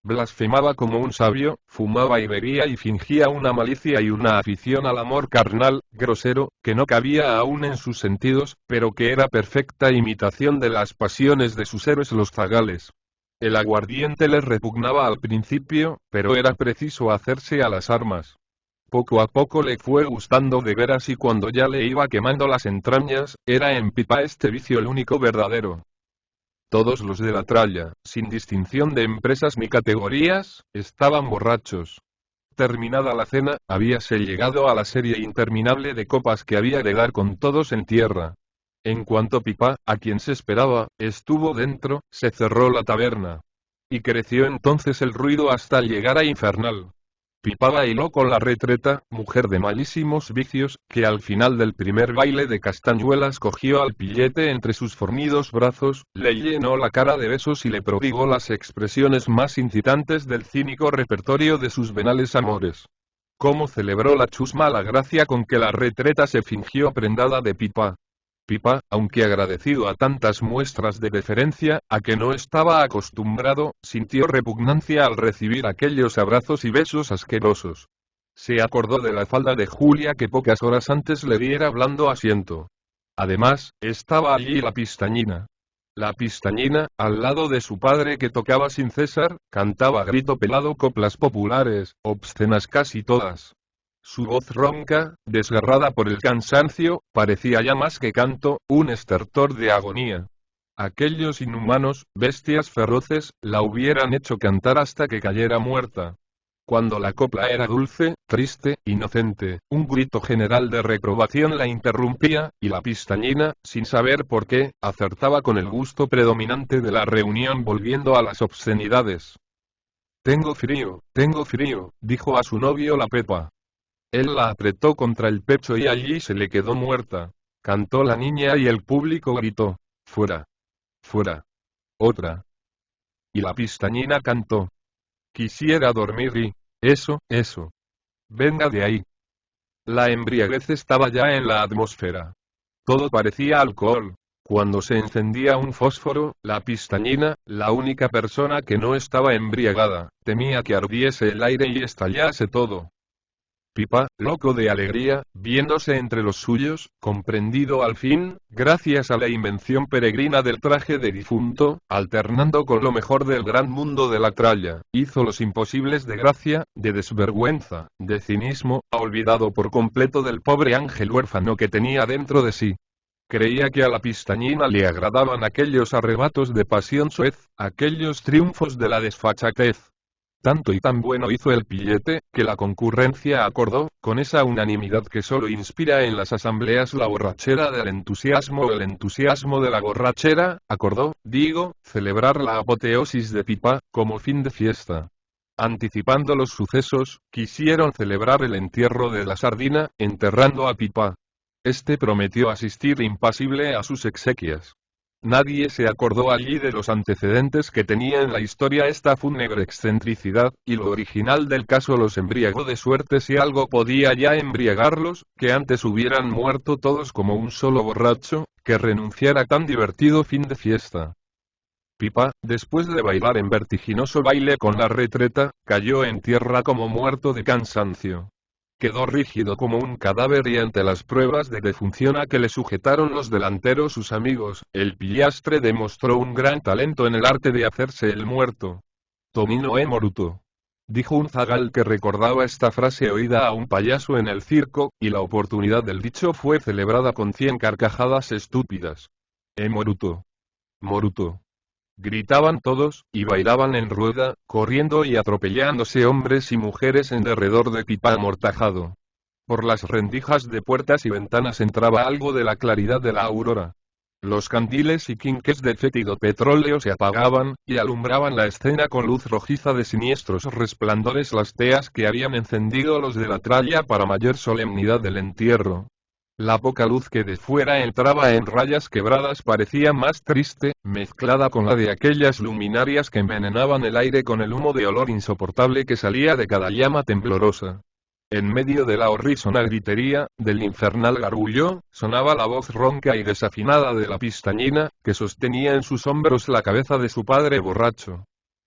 Blasfemaba como un sabio, fumaba y bebía y fingía una malicia y una afición al amor carnal, grosero, que no cabía aún en sus sentidos, pero que era perfecta imitación de las pasiones de sus héroes los zagales. El aguardiente le repugnaba al principio, pero era preciso hacerse a las armas. Poco a poco le fue gustando de veras y cuando ya le iba quemando las entrañas, era en Pipá este vicio el único verdadero. Todos los de la tralla, sin distinción de empresas ni categorías, estaban borrachos. Terminada la cena, habíase llegado a la serie interminable de copas que había de dar con todos en tierra. En cuanto Pipá, a quien se esperaba, estuvo dentro, se cerró la taberna. Y creció entonces el ruido hasta llegar a infernal. Pipá bailó con la retreta, mujer de malísimos vicios, que al final del primer baile de castañuelas cogió al pillete entre sus fornidos brazos, le llenó la cara de besos y le prodigó las expresiones más incitantes del cínico repertorio de sus venales amores. Cómo celebró la chusma la gracia con que la retreta se fingió prendada de Pipá. Pipá, aunque agradecido a tantas muestras de deferencia, a que no estaba acostumbrado, sintió repugnancia al recibir aquellos abrazos y besos asquerosos. Se acordó de la falda de Julia que pocas horas antes le diera blando asiento. Además, estaba allí la pistañina. La pistañina, al lado de su padre que tocaba sin cesar, cantaba a grito pelado coplas populares, obscenas casi todas. Su voz ronca, desgarrada por el cansancio, parecía ya más que canto, un estertor de agonía. Aquellos inhumanos, bestias feroces, la hubieran hecho cantar hasta que cayera muerta. Cuando la copla era dulce, triste, inocente, un grito general de reprobación la interrumpía, y la pistañina, sin saber por qué, acertaba con el gusto predominante de la reunión volviendo a las obscenidades. Tengo frío, dijo a su novio la Pepa. Él la apretó contra el pecho y allí se le quedó muerta. Cantó la niña y el público gritó, fuera, fuera, otra. Y la pistañina cantó. Quisiera dormir y, eso, venga de ahí. La embriaguez estaba ya en la atmósfera. Todo parecía alcohol. Cuando se encendía un fósforo, la pistañina, la única persona que no estaba embriagada, temía que ardiese el aire y estallase todo. Pipá, loco de alegría, viéndose entre los suyos, comprendido al fin, gracias a la invención peregrina del traje de difunto, alternando con lo mejor del gran mundo de la tralla, hizo los imposibles de gracia, de desvergüenza, de cinismo, olvidado por completo del pobre ángel huérfano que tenía dentro de sí. Creía que a la pistañina le agradaban aquellos arrebatos de pasión soez, aquellos triunfos de la desfachatez. Tanto y tan bueno hizo el pillete, que la concurrencia acordó, con esa unanimidad que solo inspira en las asambleas la borrachera del entusiasmo o el entusiasmo de la borrachera, acordó, celebrar la apoteosis de Pipá, como fin de fiesta. Anticipando los sucesos, quisieron celebrar el entierro de la sardina, enterrando a Pipa. Este prometió asistir impasible a sus exequias. Nadie se acordó allí de los antecedentes que tenía en la historia esta fúnebre excentricidad, y lo original del caso los embriagó de suerte si algo podía ya embriagarlos, que antes hubieran muerto todos como un solo borracho, que renunciar a tan divertido fin de fiesta. Pipa, después de bailar en vertiginoso baile con la retreta, cayó en tierra como muerto de cansancio. Quedó rígido como un cadáver y ante las pruebas de defunción a que le sujetaron los delanteros sus amigos, el pillastre demostró un gran talento en el arte de hacerse el muerto. Tomino è moruto. Dijo un zagal que recordaba esta frase oída a un payaso en el circo, y la oportunidad del dicho fue celebrada con 100 carcajadas estúpidas. È moruto. Moruto. Gritaban todos, y bailaban en rueda, corriendo y atropellándose hombres y mujeres en derredor de Pipa amortajado. Por las rendijas de puertas y ventanas entraba algo de la claridad de la aurora. Los candiles y quinques de fétido petróleo se apagaban, y alumbraban la escena con luz rojiza de siniestros resplandores las teas que habían encendido los de la tralla para mayor solemnidad del entierro. La poca luz que de fuera entraba en rayas quebradas parecía más triste, mezclada con la de aquellas luminarias que envenenaban el aire con el humo de olor insoportable que salía de cada llama temblorosa. En medio de la horrísona gritería, del infernal gargullo, sonaba la voz ronca y desafinada de la pistañina, que sostenía en sus hombros la cabeza de su padre borracho.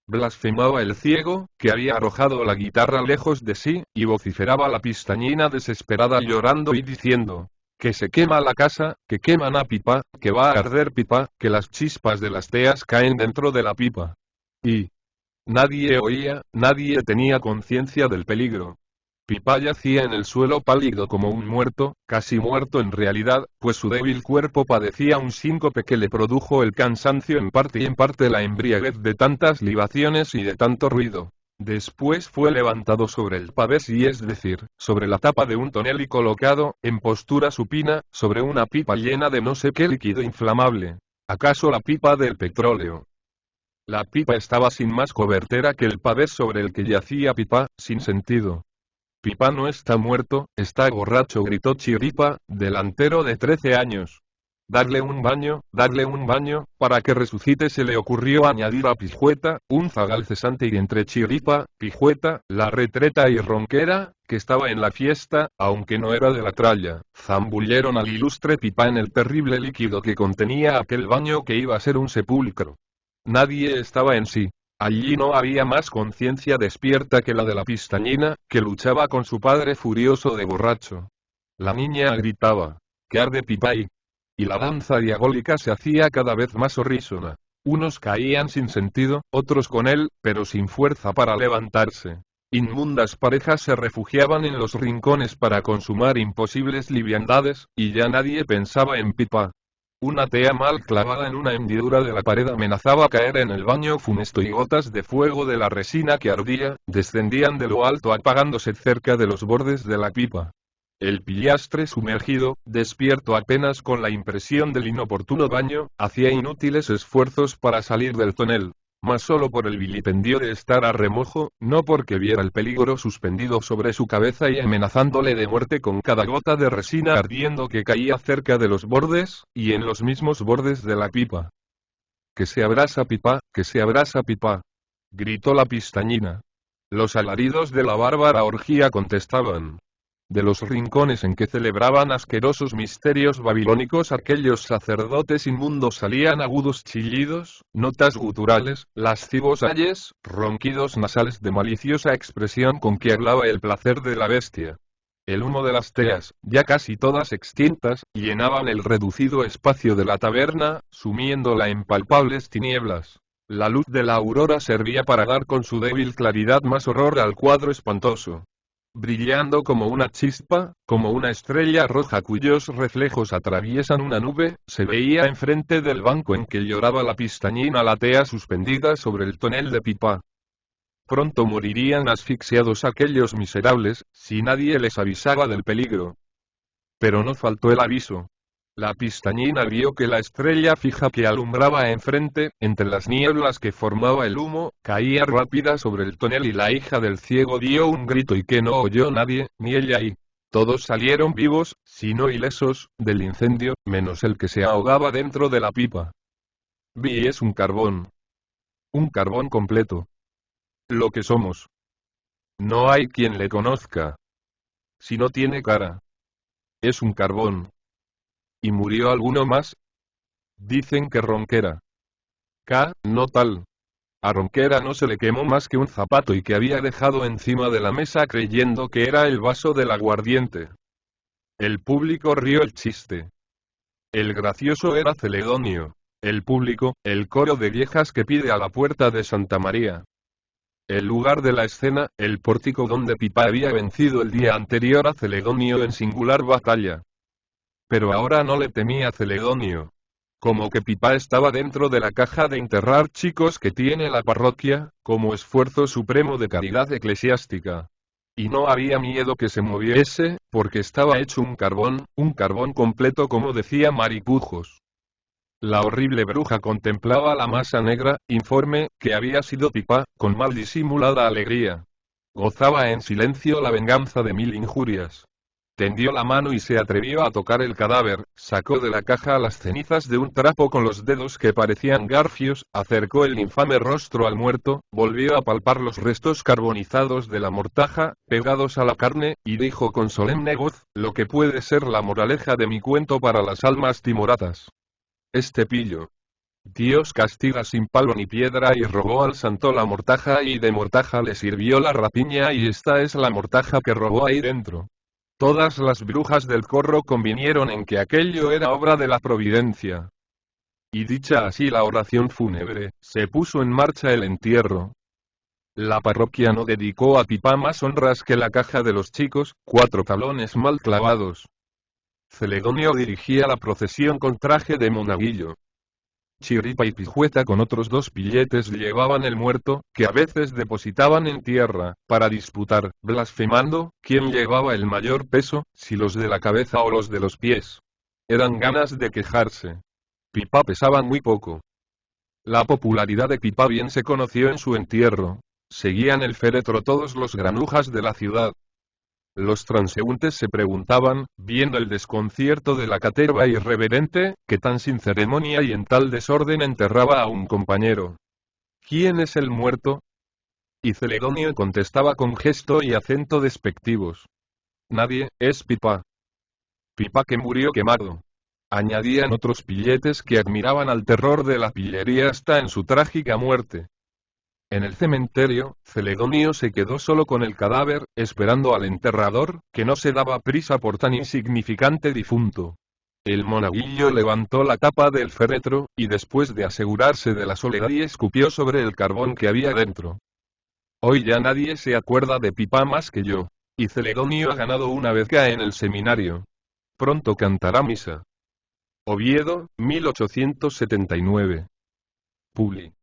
Blasfemaba el ciego, que había arrojado la guitarra lejos de sí, y vociferaba la pistañina desesperada llorando y diciendo: que se quema la casa, que queman a Pipa, que va a arder Pipa, que las chispas de las teas caen dentro de la pipa. Y nadie oía, nadie tenía conciencia del peligro. Pipa yacía en el suelo pálido como un muerto, casi muerto en realidad, pues su débil cuerpo padecía un síncope que le produjo el cansancio en parte y en parte la embriaguez de tantas libaciones y de tanto ruido. Después fue levantado sobre el pavés y es decir, sobre la tapa de un tonel y colocado, en postura supina, sobre una pipa llena de no sé qué líquido inflamable. ¿Acaso la pipa del petróleo? La pipa estaba sin más cobertera que el pavés sobre el que yacía Pipa, sin sentido. Pipa no está muerto, está borracho, gritó Chiripa, delantero de 13 años. Darle un baño, para que resucite. Se le ocurrió añadir a Pijueta, un zagal cesante y entre Chiripa, Pijueta, la retreta y Ronquera, que estaba en la fiesta, aunque no era de la tralla, zambulleron al ilustre Pipa en el terrible líquido que contenía aquel baño que iba a ser un sepulcro. Nadie estaba en sí. Allí no había más conciencia despierta que la de la pistañina, que luchaba con su padre furioso de borracho. La niña gritaba: que arde Pipa y la danza diabólica se hacía cada vez más horrísona. Unos caían sin sentido, otros con él, pero sin fuerza para levantarse. Inmundas parejas se refugiaban en los rincones para consumar imposibles liviandades, y ya nadie pensaba en Pipa. Una tea mal clavada en una hendidura de la pared amenazaba caer en el baño funesto y gotas de fuego de la resina que ardía, descendían de lo alto apagándose cerca de los bordes de la pipa. El pillastre sumergido, despierto apenas con la impresión del inoportuno baño, hacía inútiles esfuerzos para salir del tonel, mas solo por el vilipendio de estar a remojo, no porque viera el peligro suspendido sobre su cabeza y amenazándole de muerte con cada gota de resina ardiendo que caía cerca de los bordes, y en los mismos bordes de la pipa. Que se abrasa Pipa, que se abrasa Pipa, gritó la pistañina. Los alaridos de la bárbara orgía contestaban. De los rincones en que celebraban asquerosos misterios babilónicos aquellos sacerdotes inmundos salían agudos chillidos, notas guturales, lascivos ayes, ronquidos nasales de maliciosa expresión con que hablaba el placer de la bestia. El humo de las teas, ya casi todas extintas, llenaban el reducido espacio de la taberna, sumiéndola en palpables tinieblas. La luz de la aurora servía para dar con su débil claridad más horror al cuadro espantoso. Brillando como una chispa, como una estrella roja cuyos reflejos atraviesan una nube, se veía enfrente del banco en que lloraba la pistañina la tea suspendida sobre el tonel de Pipa. Pronto morirían asfixiados aquellos miserables, si nadie les avisaba del peligro. Pero no faltó el aviso. La pistañina vio que la estrella fija que alumbraba enfrente, entre las nieblas que formaba el humo, caía rápida sobre el tonel y la hija del ciego dio un grito y que no oyó nadie, ni ella y todos salieron vivos, si no ilesos, del incendio, menos el que se ahogaba dentro de la pipa. Vi es un carbón completo. Lo que somos. No hay quien le conozca. Si no tiene cara. Es un carbón. ¿Y murió alguno más? Dicen que Ronquera. No tal. A Ronquera no se le quemó más que un zapato y que había dejado encima de la mesa creyendo que era el vaso del aguardiente. El público rió el chiste. El gracioso era Celedonio. El público, el coro de viejas que pide a la puerta de Santa María. El lugar de la escena, el pórtico donde Pipa había vencido el día anterior a Celedonio en singular batalla. Pero ahora no le temía Celedonio. Como que Pipa estaba dentro de la caja de enterrar chicos que tiene la parroquia, como esfuerzo supremo de caridad eclesiástica. Y no había miedo que se moviese, porque estaba hecho un carbón completo como decía Maripujos. La horrible bruja contemplaba la masa negra, informe, que había sido Pipa, con mal disimulada alegría. Gozaba en silencio la venganza de 1000 injurias. Tendió la mano y se atrevió a tocar el cadáver, sacó de la caja las cenizas de un trapo con los dedos que parecían garfios, acercó el infame rostro al muerto, volvió a palpar los restos carbonizados de la mortaja, pegados a la carne, y dijo con solemne voz, lo que puede ser la moraleja de mi cuento para las almas timoratas. Este pillo. Dios castiga sin palo ni piedra y robó al santo la mortaja y de mortaja le sirvió la rapiña y esta es la mortaja que robó ahí dentro. Todas las brujas del corro convinieron en que aquello era obra de la providencia. Y dicha así la oración fúnebre, se puso en marcha el entierro. La parroquia no dedicó a Pipa más honras que la caja de los chicos, 4 talones mal clavados. Celedonio dirigía la procesión con traje de monaguillo. Chiripa y Pijueta con otros 2 pilletes llevaban el muerto, que a veces depositaban en tierra, para disputar, blasfemando, quién llevaba el mayor peso, si los de la cabeza o los de los pies. Eran ganas de quejarse. Pipa pesaba muy poco. La popularidad de Pipa bien se conoció en su entierro. Seguían el féretro todos los granujas de la ciudad. Los transeúntes se preguntaban, viendo el desconcierto de la caterva irreverente, que tan sin ceremonia y en tal desorden enterraba a un compañero. ¿Quién es el muerto? Y Celedonio contestaba con gesto y acento despectivos. Nadie, es Pipa. Pipa que murió quemado. Añadían otros pilletes que admiraban al terror de la pillería hasta en su trágica muerte. En el cementerio, Celedonio se quedó solo con el cadáver, esperando al enterrador, que no se daba prisa por tan insignificante difunto. El monaguillo levantó la tapa del féretro, y después de asegurarse de la soledad y escupió sobre el carbón que había dentro. Hoy ya nadie se acuerda de Pipa más que yo. Y Celedonio ha ganado una beca en el seminario. Pronto cantará misa. Oviedo, 1879. Publi.